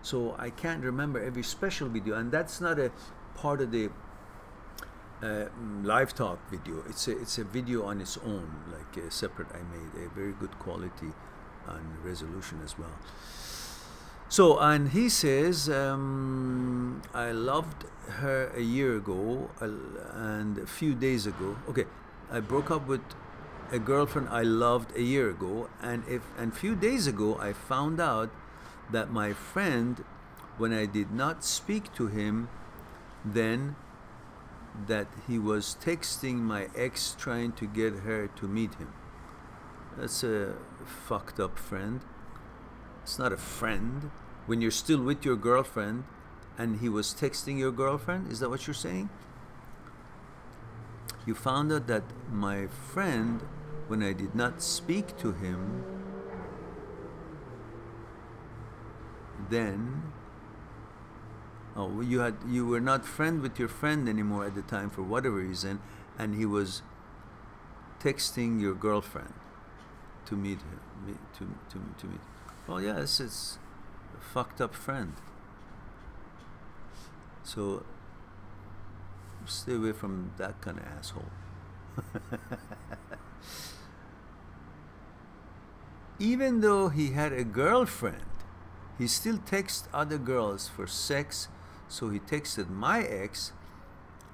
So I can't remember every special video, and that's not a part of the live talk video. It's a video on its own, like a separate I made, a very good quality and resolution as well. So, and he says, I loved her a year ago, and a few days ago. Okay, I broke up with a girlfriend I loved a year ago, and a few days ago I found out that my friend, when I did not speak to him then, that he was texting my ex trying to get her to meet him. That's a fucked up friend. It's not a friend. When you're still with your girlfriend and he was texting your girlfriend, is that what you're saying? You found out that my friend, when I did not speak to him then, oh, you were not friend with your friend anymore at the time for whatever reason, and he was texting your girlfriend to meet him, to meet. Well, yes, it's a fucked up friend. So stay away from that kind of asshole. Even though he had a girlfriend, he still texts other girls for sex. So he texted my ex,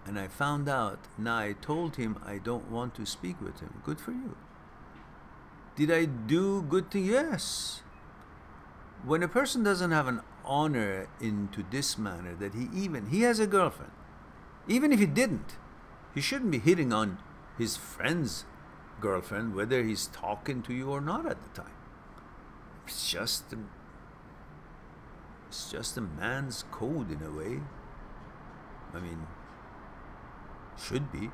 and I found out. Now I told him I don't want to speak with him. Good for you. Did I do good thing? Yes. When a person doesn't have an honor into this manner, that he has a girlfriend, even if he didn't, he shouldn't be hitting on his friend's girlfriend, whether he's talking to you or not at the time. It's just a man's code in a way. I mean, should be.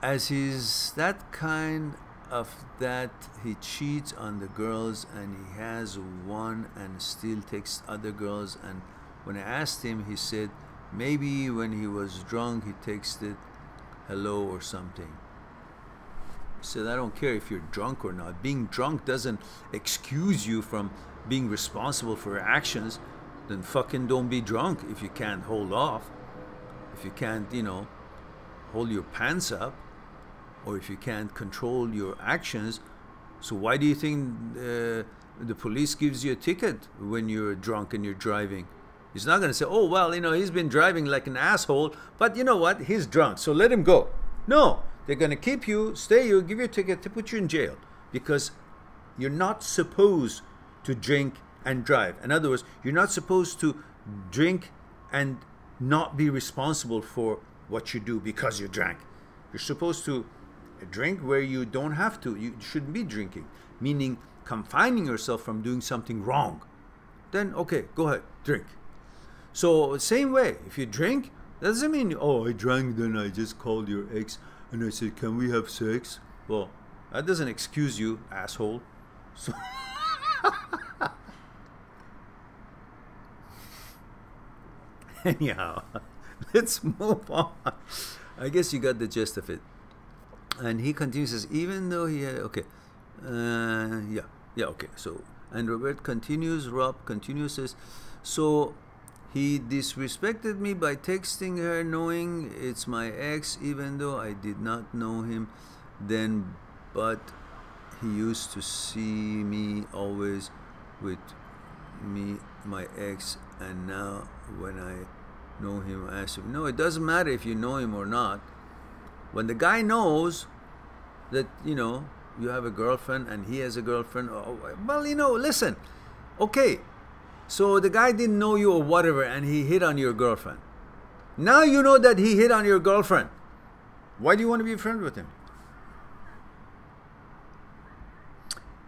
As he's that kind of that, he cheats on the girls, and he has one and still takes other girls. And when I asked him, he said maybe when he was drunk he texted hello or something. He said, I don't care if you're drunk or not. Being drunk doesn't excuse you from being responsible for your actions. Then fucking don't be drunk if you can't hold off, if you can't, you know, hold your pants up, or if you can't control your actions. So why do you think the police gives you a ticket when you're drunk and you're driving? He's not going to say, oh, well, you know, he's been driving like an asshole, but you know what, he's drunk, so let him go. No, they're going to keep you, stay you, give you a ticket to put you in jail, because you're not supposed to drink and drive. In other words, you're not supposed to drink and not be responsible for what you do because you drank. You're supposed to drink where you don't have to. You shouldn't be drinking, meaning confining yourself from doing something wrong. Then, okay, go ahead, drink. So, same way, if you drink, that doesn't mean, oh, I drank, then I just called your ex and I said, can we have sex? Well, that doesn't excuse you, asshole. So anyhow, let's move on. I guess you got the gist of it. And he continues, says, even though he had, okay, okay, so, and Robert continues, Rob continues, says, so he disrespected me by texting her knowing it's my ex, even though I did not know him then, but he used to see me always with me, my ex, and now when I know him, I ask him. No, it doesn't matter if you know him or not. When the guy knows that, you know, you have a girlfriend and he has a girlfriend, well, you know, listen, okay, so the guy didn't know you or whatever, and he hit on your girlfriend. Now you know that he hit on your girlfriend. Why do you want to be friends with him?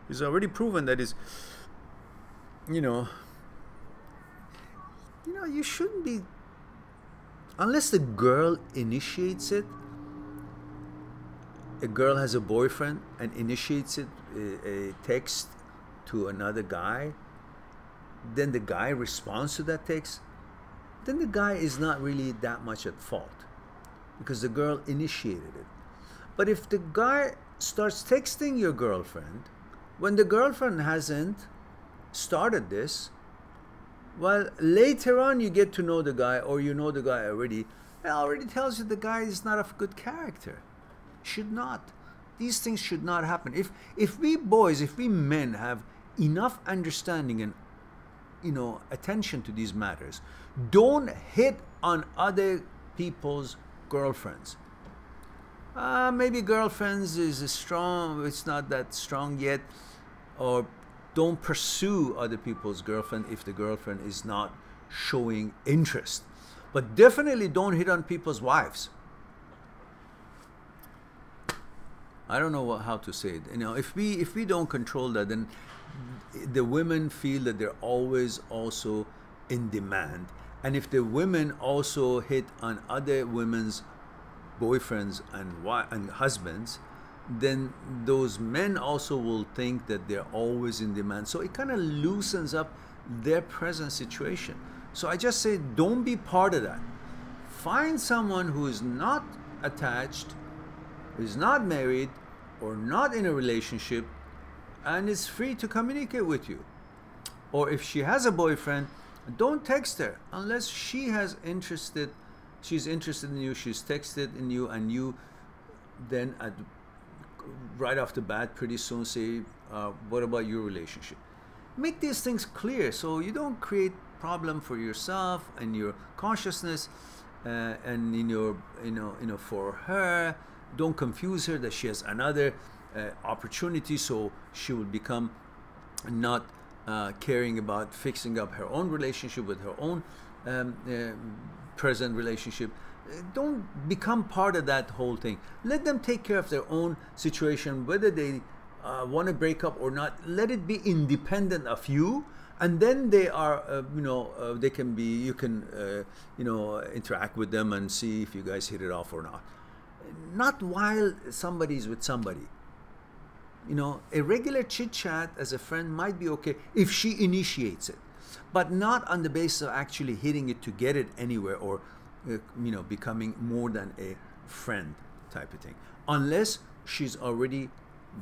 He's already proven that he's, you know, you shouldn't be, unless the girl initiates it. A girl has a boyfriend and initiates it, a text to another guy, then the guy responds to that text, then the guy is not really that much at fault because the girl initiated it. But if the guy starts texting your girlfriend when the girlfriend hasn't started this, well, later on you get to know the guy, or you know the guy already, it already tells you the guy is not of good character. Should not. These things should not happen. If we boys, if we men have enough understanding and attention to these matters, don't hit on other people's girlfriends. Maybe girlfriends is strong, it's not that strong yet, or don't pursue other people's girlfriend if the girlfriend is not showing interest. But definitely don't hit on people's wives. I don't know how to say it. If we don't control that, then the women feel that they're always also in demand. And if the women also hit on other women's boyfriends and husbands, then those men also will think that they're always in demand. So it kind of loosens up their present situation. So I just say, don't be part of that. Find someone who is not attached, is not married, or not in a relationship, and is free to communicate with you. Or if she has a boyfriend, don't text her unless she's interested in you, she's texted in you, and you then right off the bat pretty soon say, what about your relationship? Make these things clear so you don't create problem for yourself and your consciousness, and in your for her. Don't confuse her that she has another opportunity, so she will become not caring about fixing up her own relationship with her own present relationship. Don't become part of that whole thing. Let them take care of their own situation, whether they want to break up or not. Let it be independent of you, and then they are they can be, you can interact with them and see if you guys hit it off or not. Not while somebody's with somebody. A regular chit chat as a friend might be okay if she initiates it, but not on the basis of actually hitting it to get it anywhere, or becoming more than a friend type of thing. Unless she's already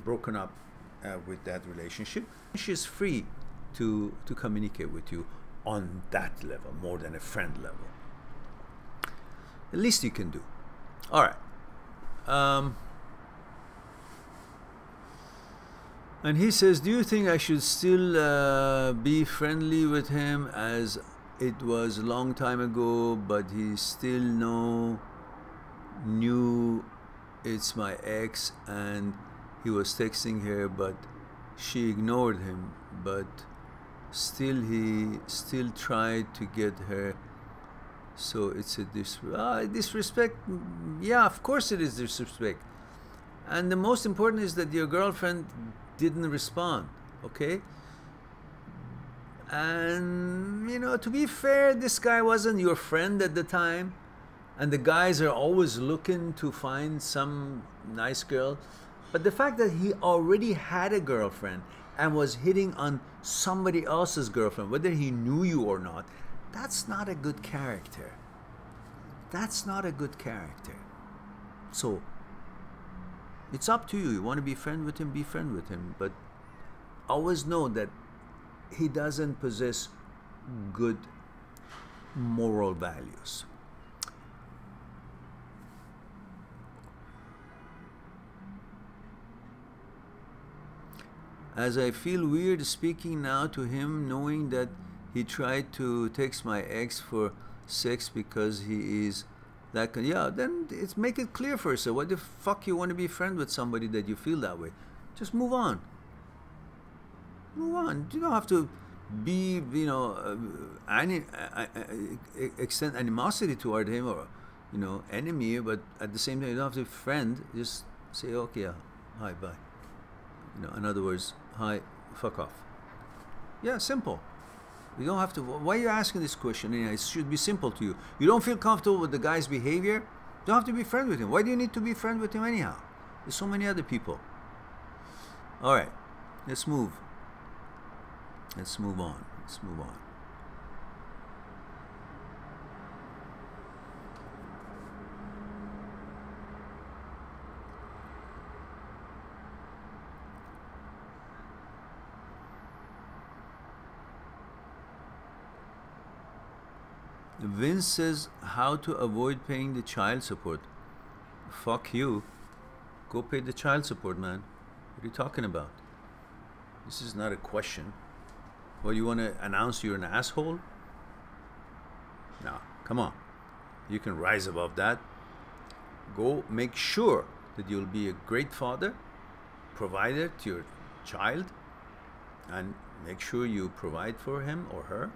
broken up with that relationship, she's free to communicate with you on that level, more than a friend level. The least you can do. All right. And he says, do you think I should still be friendly with him, as it was a long time ago, but he still knew it's my ex, and he was texting her, but she ignored him, but he still tried to get her? So it's a disrespect. Yeah, of course it is disrespect. And the most important is that your girlfriend didn't respond, okay? And to be fair, this guy wasn't your friend at the time, and the guys are always looking to find some nice girl. But the fact that he already had a girlfriend and was hitting on somebody else's girlfriend, whether he knew you or not, that's not a good character. That's not a good character. So it's up to you. You want to be friend with him, be friend with him. But always know that he doesn't possess good moral values. As I feel weird speaking now to him, knowing that he tried to text my ex for sex because he is that kind. Yeah, then make it clear for yourself. What the fuck you want to be friend with somebody that you feel that way? Just move on. Move on. You don't have to be, extend animosity toward him, or you know, enemy, but at the same time, you don't have to be friend. Just say, okay, hi, bye. You know, in other words, hi, fuck off. Yeah, simple. You don't have to. Why are you asking this question? It should be simple to you. You don't feel comfortable with the guy's behavior? You don't have to be friends with him. Why do you need to be friends with him anyhow? There's so many other people. All right, let's move. Let's move on. Let's move on. Vince says, how to avoid paying the child support. Fuck you. Go pay the child support, man. What are you talking about? This is not a question. Well, you want to announce you're an asshole? No, come on. You can rise above that. Go make sure that you'll be a great father, provider to your child, and make sure you provide for him or her.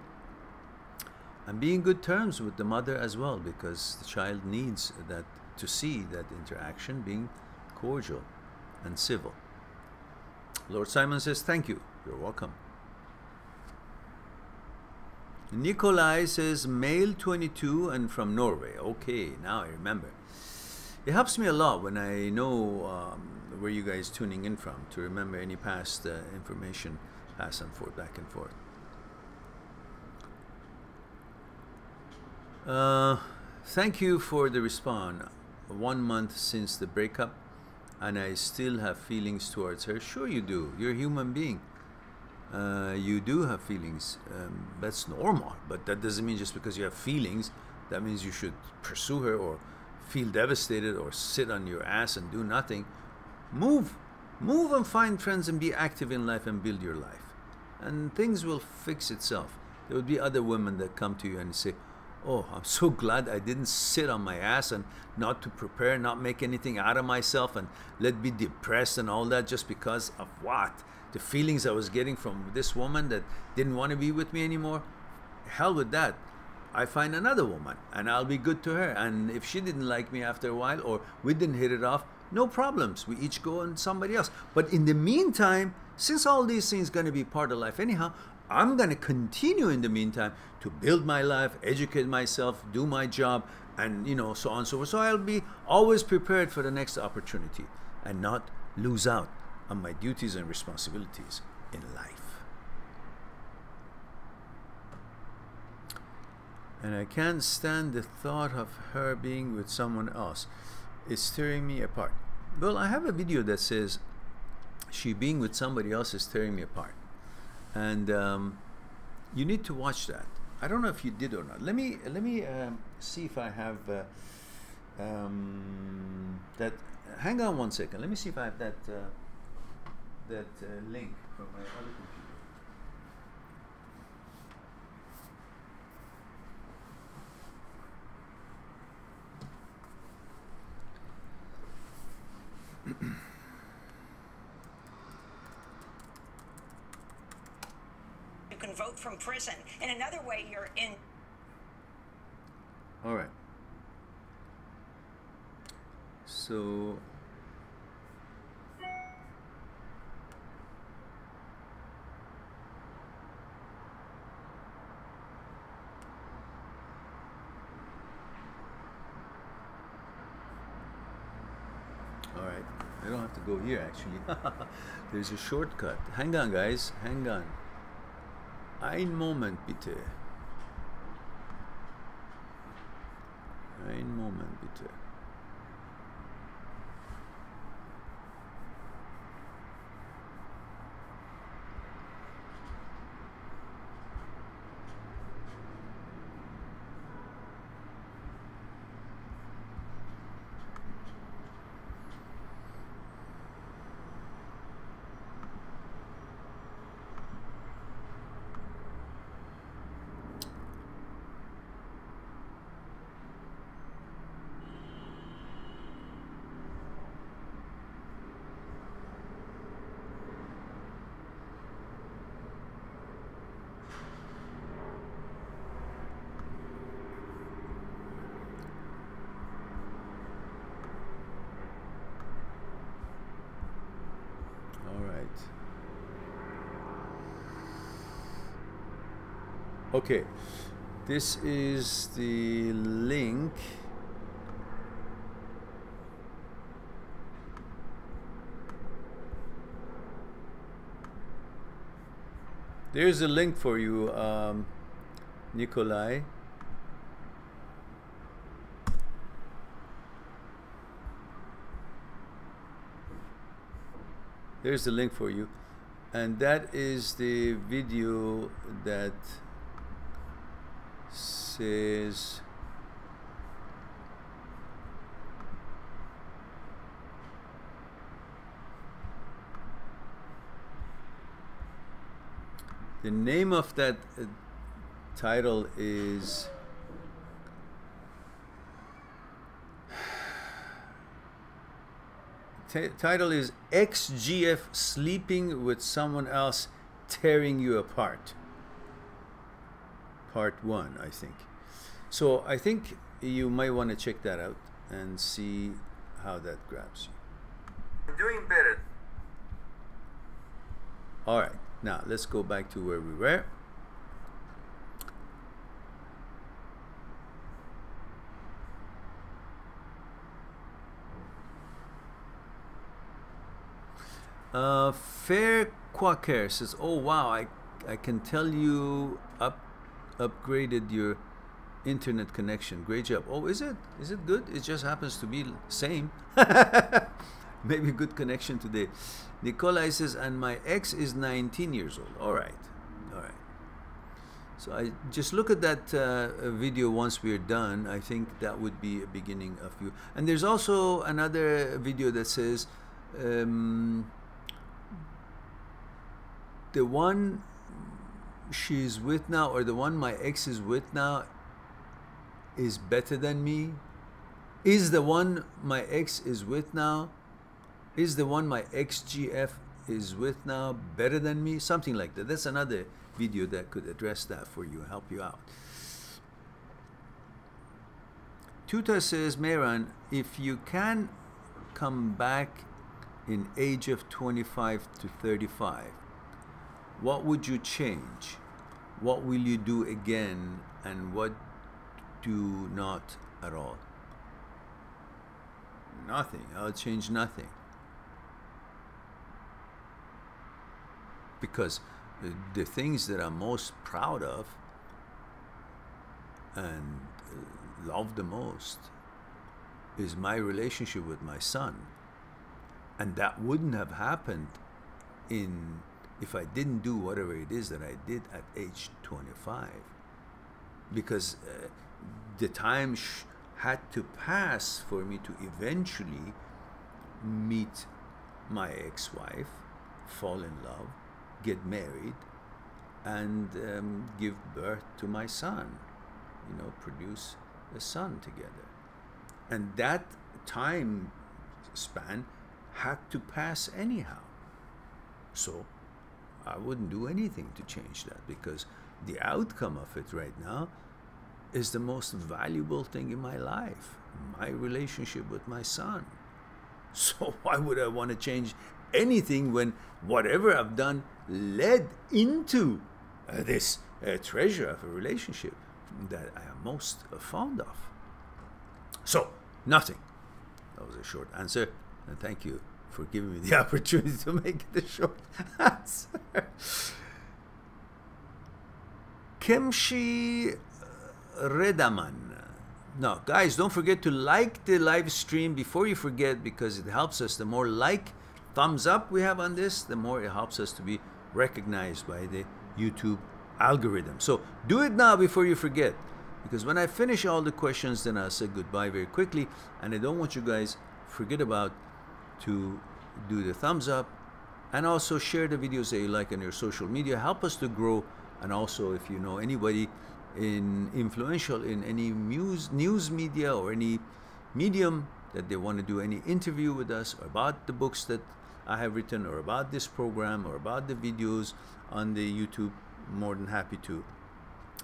And be in good terms with the mother as well, because the child needs that, to see that interaction being cordial and civil. Lord Simon says, thank you. You're welcome. Nikolai says, male 22 and from Norway. Okay, now I remember. It helps me a lot when I know where you guys tuning in from, to remember any past information, pass and forth, back and forth. Thank you for the response. 1 month since the breakup, and I still have feelings towards her. Sure you do. You're a human being. You do have feelings. That's normal, but that doesn't mean just because you have feelings, that means you should pursue her or feel devastated or sit on your ass and do nothing. Move and find friends and be active in life and build your life, and things will fix itself. There will be other women that come to you and say, oh, I'm so glad I didn't sit on my ass and not to prepare, not make anything out of myself, and let me depressed and all that just because of what? The feelings I was getting from this woman that didn't want to be with me anymore. Hell with that. I find another woman and I'll be good to her. And if she didn't like me after a while, or we didn't hit it off, no problems. We each go on somebody else. But in the meantime, since all these things are going to be part of life anyhow, I'm going to continue in the meantime to build my life, educate myself, do my job, and, you know, so on and so forth. So I'll be always prepared for the next opportunity and not lose out on my duties and responsibilities in life. And I can't stand the thought of her being with someone else. It's tearing me apart. Well, I have a video that says she being with somebody else is tearing me apart. And you need to watch that. I don't know if you did or not. Let me see if I have that. Hang on 1 second. Let me see if I have that link from my other computer.
You can vote from prison. In another way, you're in.
All right. So all right. I don't have to go here actually. There's a shortcut. Hang on, guys. Hang on. Ein Moment bitte. Ein Moment bitte. Okay, this is the link. There's a link for you, Nikolai. There's the link for you, and that is the video that says the name of that title is title is XGF Sleeping with Someone Else Tearing You Apart. Part 1, I think. So I think you might want to check that out and see how that grabs you.
I'm doing better.
All right, now let's go back to where we were. Fair Quaker says, oh wow, I can tell you upgraded your internet connection. Great job. Oh, is it good? It just happens to be same. Maybe good connection today. Nikolai says, and my ex is 19 years old. All right. So I just look at that video once we're done. I think that would be a beginning of you. And there's also another video that says, the one she's with now, or the one my ex is with now, is better than me? Is the one my ex is with now, is the one my XGF is with now better than me? Something like that. That's another video that could address that for you, help you out. Tuta says, Mehran, if you can come back in age of 25 to 35, what would you change? What will you do again, and what do not at all? Nothing. I'll change nothing. Because the things that I'm most proud of and love the most is my relationship with my son. And that wouldn't have happened if I didn't do whatever it is that I did at age 25. Because the time had to pass for me to eventually meet my ex-wife, fall in love, get married, and give birth to my son, produce a son together. And that time span had to pass anyhow. So I wouldn't do anything to change that, because the outcome of it right now is the most valuable thing in my life, my relationship with my son. So why would I want to change anything when whatever I've done led into this treasure of a relationship that I am most fond of? So, nothing. That was a short answer, and thank you for giving me the opportunity to make it a short answer. Kemshi Redaman. Now, guys, don't forget to like the live stream before you forget, because it helps us. The more thumbs up we have on this, the more it helps us to be recognized by the YouTube algorithm. So do it now before you forget, because when I finish all the questions, then I'll say goodbye very quickly, and I don't want you guys forget about to do the thumbs up, and also share the videos that you like on your social media. Help us to grow. And also, if you know anybody influential in any news media or any medium that they want to do any interview with us, or about the books that I have written, or about this program, or about the videos on the YouTube, more than happy to,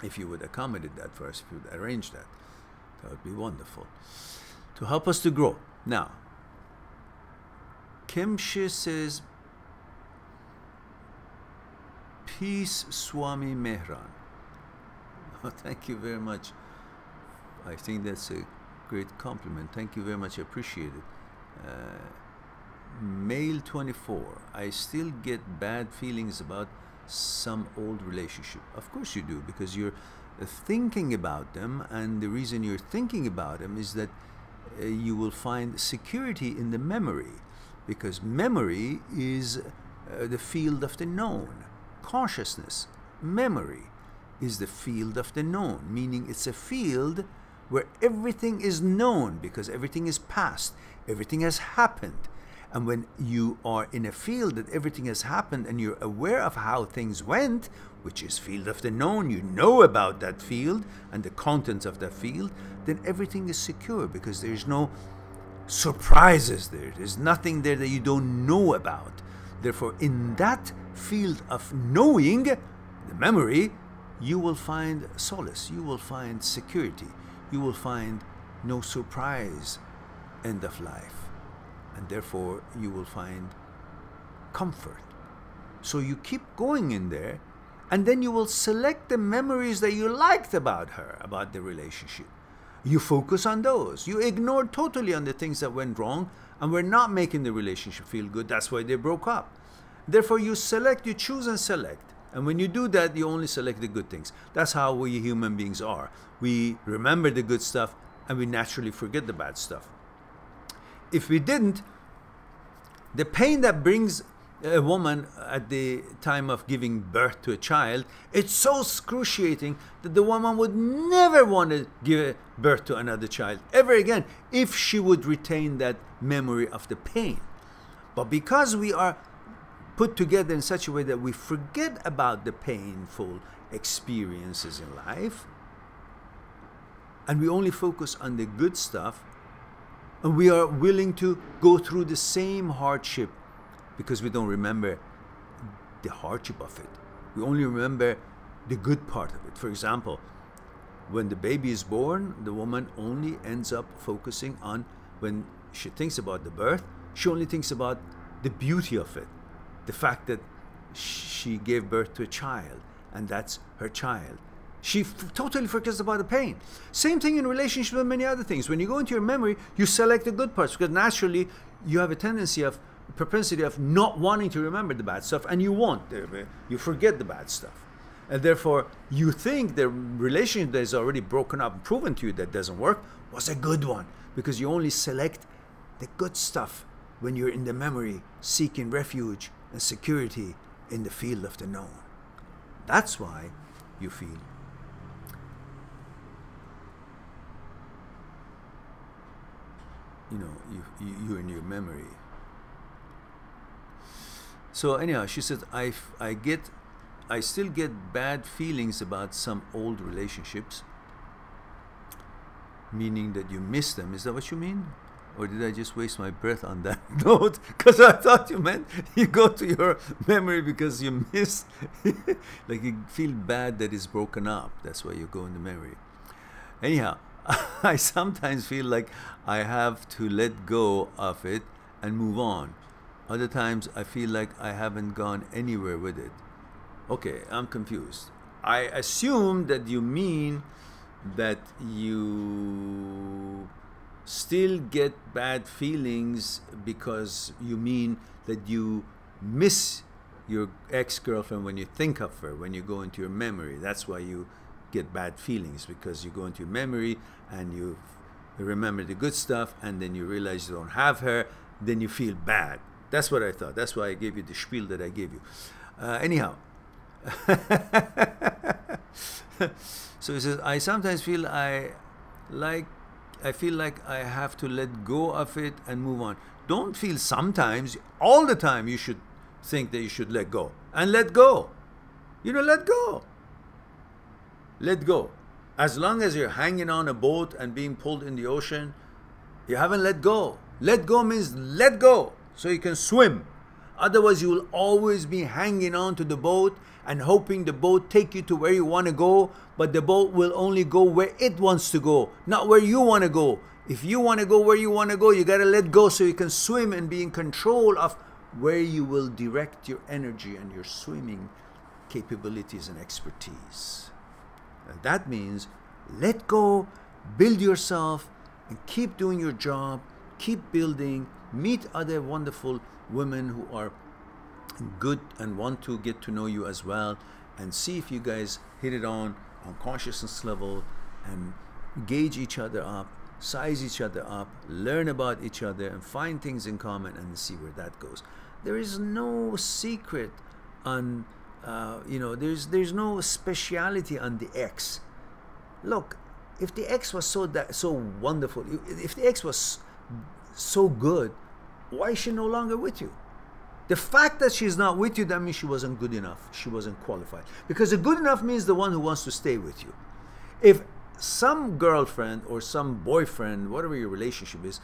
if you would accommodate that for us, if you would arrange that. That would be wonderful to help us to grow. Now, Kimshi says, Peace, Swami Mehran. Oh, thank you very much. I think that's a great compliment. Thank you very much. I appreciate it. Male 24. I still get bad feelings about some old relationship. Of course you do, because you're thinking about them, and the reason you're thinking about them is that you will find security in the memory, because memory is the field of the known. Consciousness, memory, is the field of the known, meaning it's a field where everything is known, because everything is past, everything has happened. And when you are in a field that everything has happened and you're aware of how things went, which is field of the known, you know about that field and the contents of that field, then everything is secure, because there's no surprises there. There's nothing there that you don't know about. Therefore, in that field of knowing, the memory, you will find solace, you will find security, you will find no surprise end of life. And therefore, you will find comfort. So you keep going in there, and then you will select the memories that you liked about her, about the relationship. You focus on those. You ignore totally on the things that went wrong and were not making the relationship feel good. That's why they broke up. Therefore, you select, you choose and select. And when you do that, you only select the good things. That's how we human beings are. We remember the good stuff, and we naturally forget the bad stuff. If we didn't, the pain that brings a woman at the time of giving birth to a child, it's so excruciating that the woman would never want to give birth to another child ever again if she would retain that memory of the pain. But because we are put together in such a way that we forget about the painful experiences in life, and we only focus on the good stuff, and we are willing to go through the same hardship because we don't remember the hardship of it. We only remember the good part of it. For example, when the baby is born, the woman only ends up focusing on, when she thinks about the birth, she only thinks about the beauty of it. The fact that she gave birth to a child, and that's her child. She totally forgets about the pain. Same thing in relationship with many other things. When you go into your memory, you select the good parts, because naturally you have a propensity of not wanting to remember the bad stuff, and you won't. You forget the bad stuff. And therefore, you think the relationship that is already broken up and proven to you that doesn't work was a good one, because you only select the good stuff when you're in the memory, seeking refuge and security in the field of the known. That's why you feel you're in your memory. So anyhow, she said, I still get bad feelings about some old relationships, meaning that you miss them. Is that what you mean? Or did I just waste my breath on that note? Because I thought you meant you go to your memory because you miss, like you feel bad that it's broken up. That's why you go in the memory. Anyhow, I sometimes feel like I have to let go of it and move on. Other times I feel like I haven't gone anywhere with it. Okay, I'm confused. I assume that you mean that you still get bad feelings because you mean that you miss your ex-girlfriend when you think of her, when you go into your memory. That's why you get bad feelings, because you go into your memory and you remember the good stuff, and then you realize you don't have her, then you feel bad. That's what I thought. That's why I gave you the spiel that I gave you. Anyhow. So he says, I sometimes feel I feel like I have to let go of it and move on. Don't feel sometimes. All the time you should think that you should let go. And let go. Let go. Let go. As long as you're hanging on a boat and being pulled in the ocean, you haven't let go. Let go means let go so you can swim. Otherwise, you will always be hanging on to the boat and hoping the boat take you to where you want to go, but the boat will only go where it wants to go, not where you want to go. If you want to go where you want to go, you got to let go so you can swim and be in control of where you will direct your energy and your swimming capabilities and expertise. And that means let go, build yourself, and keep doing your job, keep building, meet other wonderful women who are good and want to get to know you as well, and see if you guys hit it on consciousness level, and gauge each other up, size each other up, learn about each other, and find things in common, and see where that goes. There is no secret on, there's no speciality on the X. Look, if the X was so wonderful, if the X was so good, why is she no longer with you? The fact that she's not with you, that means she wasn't good enough. She wasn't qualified. Because the good enough means the one who wants to stay with you. If some girlfriend or some boyfriend, whatever your relationship is,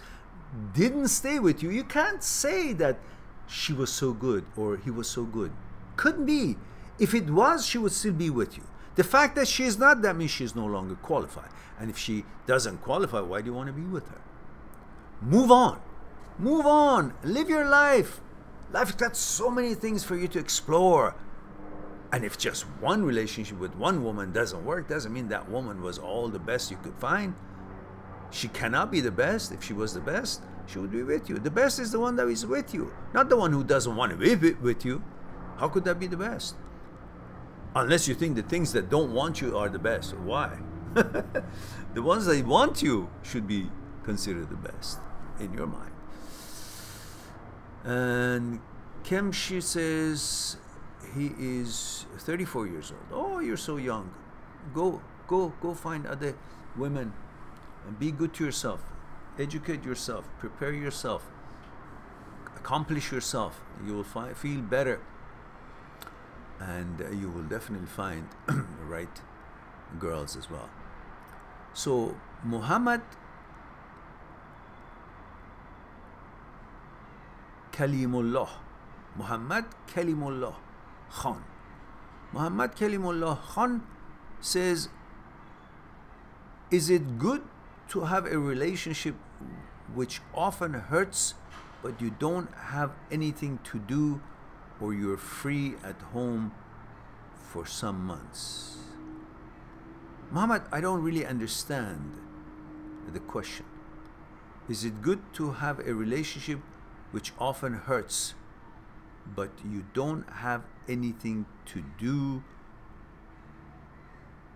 didn't stay with you, you can't say that she was so good or he was so good. Couldn't be. If it was, she would still be with you. The fact that she is not, that means she is no longer qualified. And if she doesn't qualify, why do you want to be with her? Move on. Move on. Live your life. Life's got so many things for you to explore. And if just one relationship with one woman doesn't work, doesn't mean that woman was all the best you could find. She cannot be the best. If she was the best, she would be with you. The best is the one that is with you, not the one who doesn't want to be with you. How could that be the best? Unless you think the things that don't want you are the best. Why? The ones that want you should be considered the best in your mind. And Kemshi says he is 34 years old. Oh, you're so young. Go find other women and be good to yourself. Educate yourself. Prepare yourself. Accomplish yourself. You will feel better. And you will definitely find the right girls as well. So Muhammad Kalimullah Khan. Muhammad Kalimullah Khan says, is it good to have a relationship which often hurts, but you don't have anything to do, or you're free at home for some months? Muhammad, I don't really understand the question. Is it good to have a relationship which often hurts, but you don't have anything to do,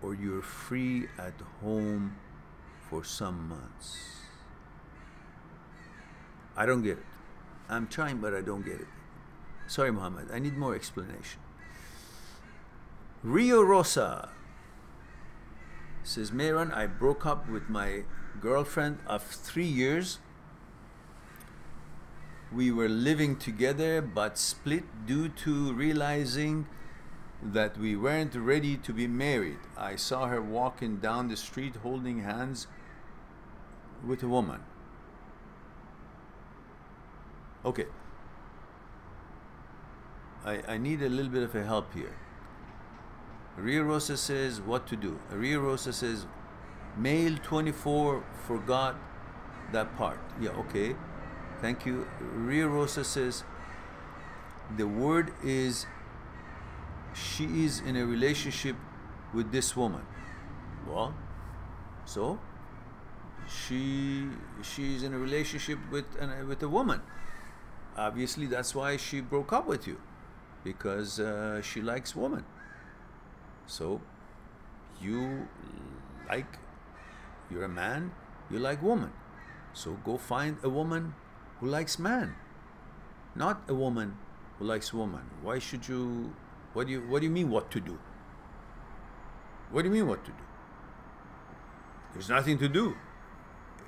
or you're free at home for some months? I don't get it. I'm trying, but I don't get it. Sorry, Muhammad, I need more explanation. Rio Rosa says, Mehran, I broke up with my girlfriend of 3 years. We were living together but split due to realizing that we weren't ready to be married. I saw her walking down the street holding hands with a woman. Okay. I need a little bit of a help here. Ria Rosa says what to do. Ria Rosa says male 24 forgot that part. Yeah, okay. Thank you. Ria Rosa says the word is she is in a relationship with this woman. Well, so she's in a relationship with a woman. Obviously, that's why she broke up with you, because she likes women. So you're a man, you like woman. So go find a woman who likes man, not a woman who likes woman. Why should you? What do you mean what to do? What do you mean what to do? There's nothing to do.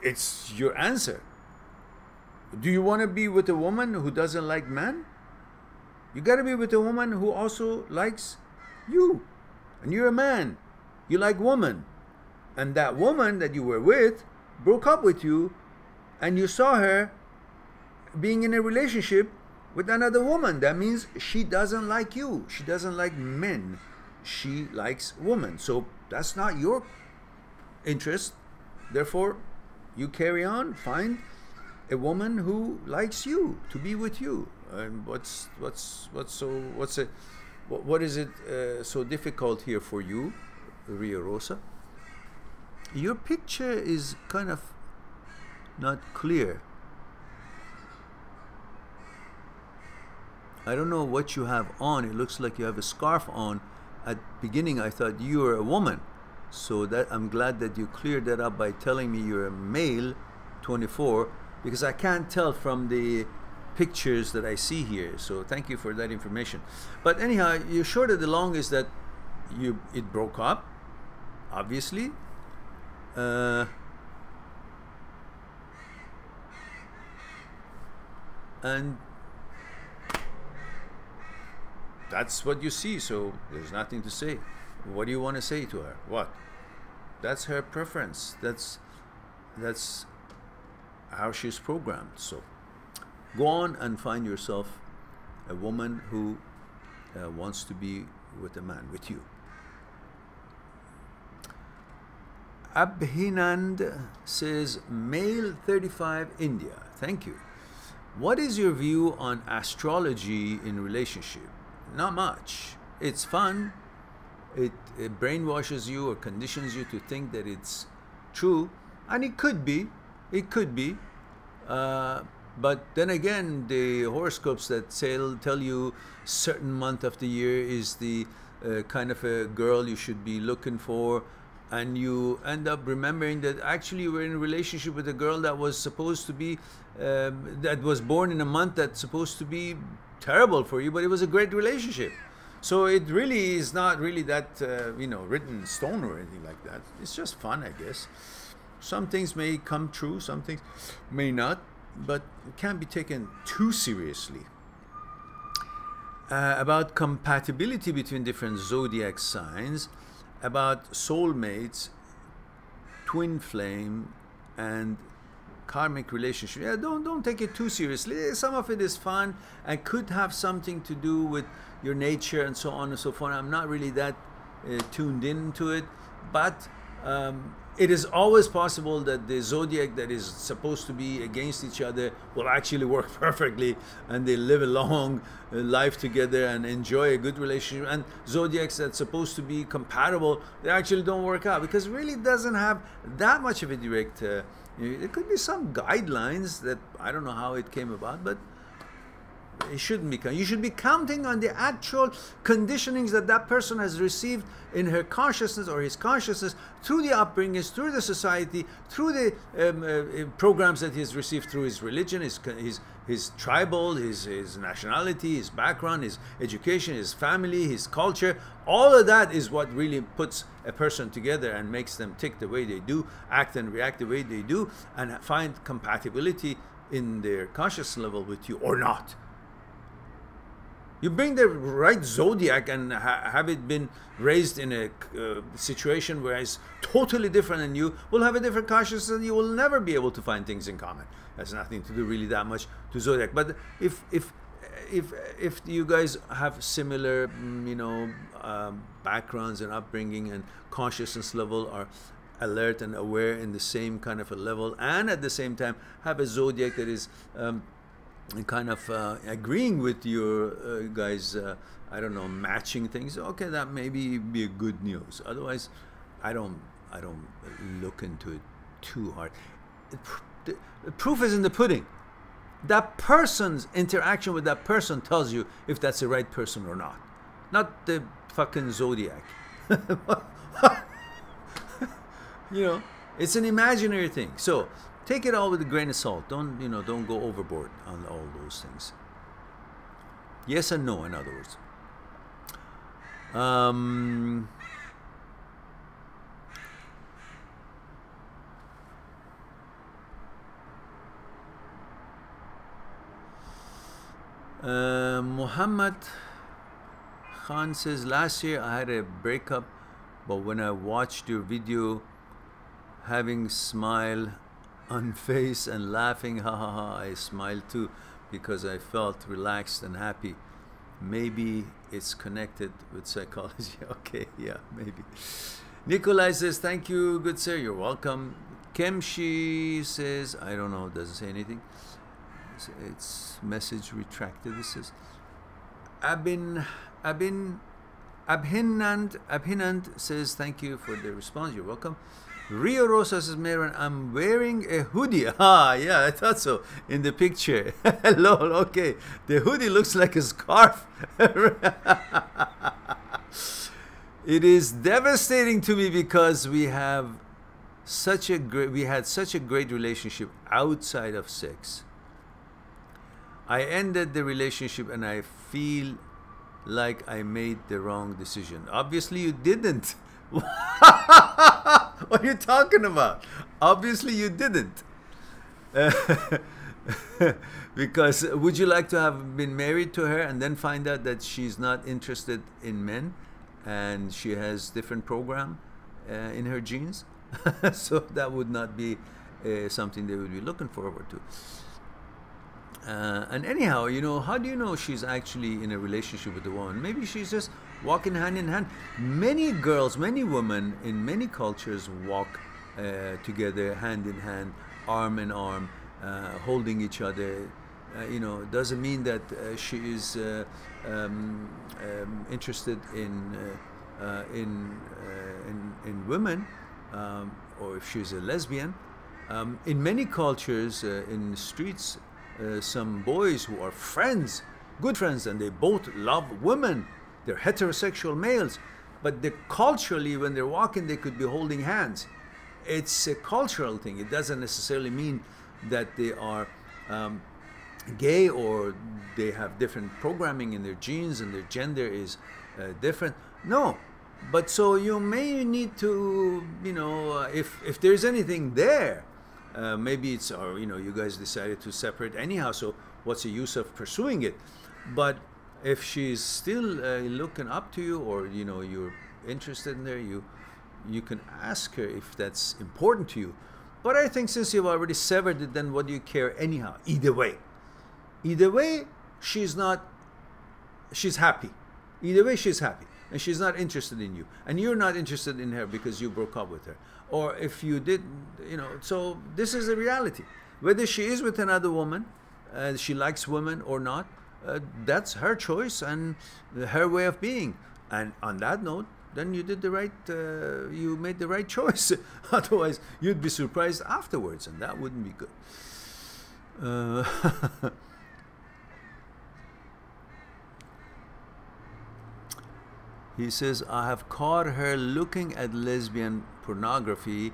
It's your answer. Do you want to be with a woman who doesn't like man? You got to be with a woman who also likes you. And you're a man. You like woman. And that woman that you were with broke up with you, and you saw her being in a relationship with another woman. That means she doesn't like you. She doesn't like men. She likes women. So that's not your interest. Therefore, you carry on. Find a woman who likes you, to be with you. And what is it so difficult here for you? Rio Rosa. Your picture is kind of not clear. I don't know what you have on. It looks like you have a scarf on. At beginning, I thought you were a woman. So that I'm glad that you cleared that up by telling me you're a male, 24, because I can't tell from the pictures that I see here. So thank you for that information. But anyhow, you're short of the long is that it broke up, obviously. And that's what you see, so there's nothing to say. What do you want to say to her? What? That's her preference. That's how she's programmed. So go on and find yourself a woman who wants to be with a man, with you. Abhinand says, male 35, India. Thank you. What is your view on astrology in relationship? Not much. It's fun. It brainwashes you or conditions you to think that it's true, and it could be. It could be. But then again, the horoscopes that tell you certain month of the year is the kind of a girl you should be looking for, and you end up remembering that actually you were in a relationship with a girl that was supposed to be, that was born in a month that's supposed to be terrible for you, but it was a great relationship. So it really is not really that, written in stone or anything like that. It's just fun, I guess. Some things may come true, some things may not, but it can't be taken too seriously. About compatibility between different zodiac signs, about soulmates, twin flame, and karmic relationship. Yeah, don't take it too seriously. Some of it is fun and could have something to do with your nature and so on and so forth. I'm not really that tuned into it, but it is always possible that the zodiac that is supposed to be against each other will actually work perfectly, and they live a long life together and enjoy a good relationship. And zodiacs that's supposed to be compatible, they actually don't work out, because it really doesn't have that much of a direct there could be some guidelines that I don't know how it came about, but it shouldn't be. You should be counting on the actual conditionings that that person has received in her consciousness or his consciousness through the upbringings, through the society, through the programs that he has received through his religion, his tribal, his nationality, his background, his education, his family, his culture. All of that is what really puts a person together and makes them tick the way they do, act and react the way they do, and find compatibility in their conscious level with you or not. You bring the right zodiac and have it been raised in a situation where it's totally different than you, will have a different consciousness, and you will never be able to find things in common. That's nothing to do really that much to zodiac. But if you guys have similar, backgrounds and upbringing and consciousness level, are alert and aware in the same kind of a level, and at the same time have a zodiac that is kind of agreeing with your guys, I don't know, matching things, okay, that maybe be a good news. Otherwise, I don't look into it too hard. The proof is in the pudding. That person's interaction with that person tells you if that's the right person or not the fucking zodiac. It's an imaginary thing. So take it all with a grain of salt. Don't go overboard on all those things. Yes and no, in other words. Muhammad Khan says, last year I had a breakup, but when I watched your video, having smile on face and laughing, ha ha ha, I smiled too, because I felt relaxed and happy. Maybe it's connected with psychology. Okay, yeah, maybe. Nikolai says, thank you, good sir, you're welcome. Kemshi says, I don't know, doesn't say anything. It's message retracted. This is Abin Abhinand says, thank you for the response. You're welcome. Rio Rosa says, Mehran, I'm wearing a hoodie. Ah, yeah, I thought so in the picture. Hello, okay. The hoodie looks like a scarf. It is devastating to me because we had such a great relationship outside of sex. I ended the relationship and I feel like I made the wrong decision. Obviously you didn't. What are you talking about? Obviously you didn't. Because would you like to have been married to her and then find out that she's not interested in men and she has different program in her genes? So that would not be something they would be looking forward to. And anyhow, you know, how do you know she's actually in a relationship with a woman? Maybe she's just walking hand in hand. Many girls, many women in many cultures walk together, hand in hand, arm in arm, holding each other. You know, doesn't mean that she is interested in women, or if she's a lesbian. In many cultures, in the streets, some boys who are friends, good friends, and they both love women. They're heterosexual males, but culturally, when they're walking, they could be holding hands. It's a cultural thing. It doesn't necessarily mean that they are gay or they have different programming in their genes and their gender is different. No, but so you may need to, you know, if there's anything there, maybe it's, or you know, you guys decided to separate anyhow, so what's the use of pursuing it? But if she's still looking up to you, or you know, you're interested in her, you can ask her if that's important to you. But I think since you've already severed it, then what do you care anyhow? Either way, she's happy. Either way, she's happy, and she's not interested in you, and you're not interested in her because you broke up with her. Or if you did, you know, so this is the reality. Whether she is with another woman, she likes women or not, that's her choice and her way of being. And on that note, then you did the right, you made the right choice. Otherwise, you'd be surprised afterwards, and that wouldn't be good. He says, I have caught her looking at lesbian pornography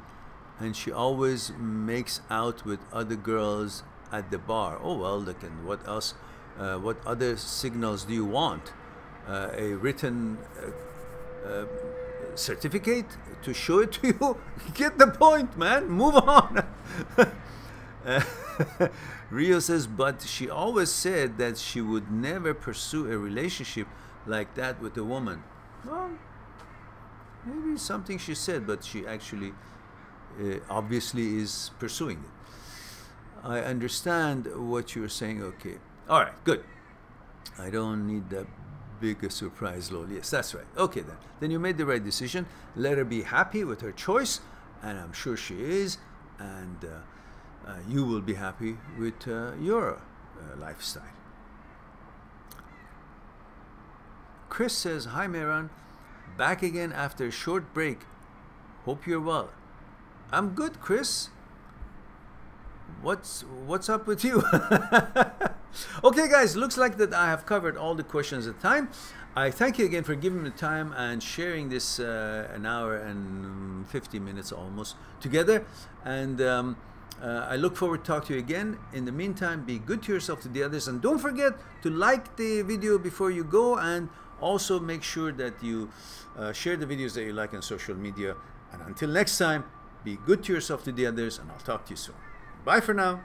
and she always makes out with other girls at the bar. Oh, well, look, and what else? What other signals do you want? A written certificate to show it to you? Get the point, man. Move on. Rio says, but she always said that she would never pursue a relationship like that with a woman. Well, maybe something she said, but she actually obviously is pursuing it. I understand what you're saying. Okay. All right, good. I don't need that big a surprise, lol. Yes, that's right. Okay, then. Then you made the right decision. Let her be happy with her choice, and I'm sure she is, and you will be happy with your lifestyle. Chris says, hi Mehran, back again after a short break. Hope you're well. I'm good, Chris. What's up with you? Okay, guys, looks like that I have covered all the questions at time. I thank you again for giving me the time and sharing this an hour and 50 minutes almost together. And I look forward to talk to you again. In the meantime, be good to yourself, to the others, and don't forget to like the video before you go, and also make sure that you share the videos that you like on social media. And until next time, be good to yourself, to the others, and I'll talk to you soon. Bye for now.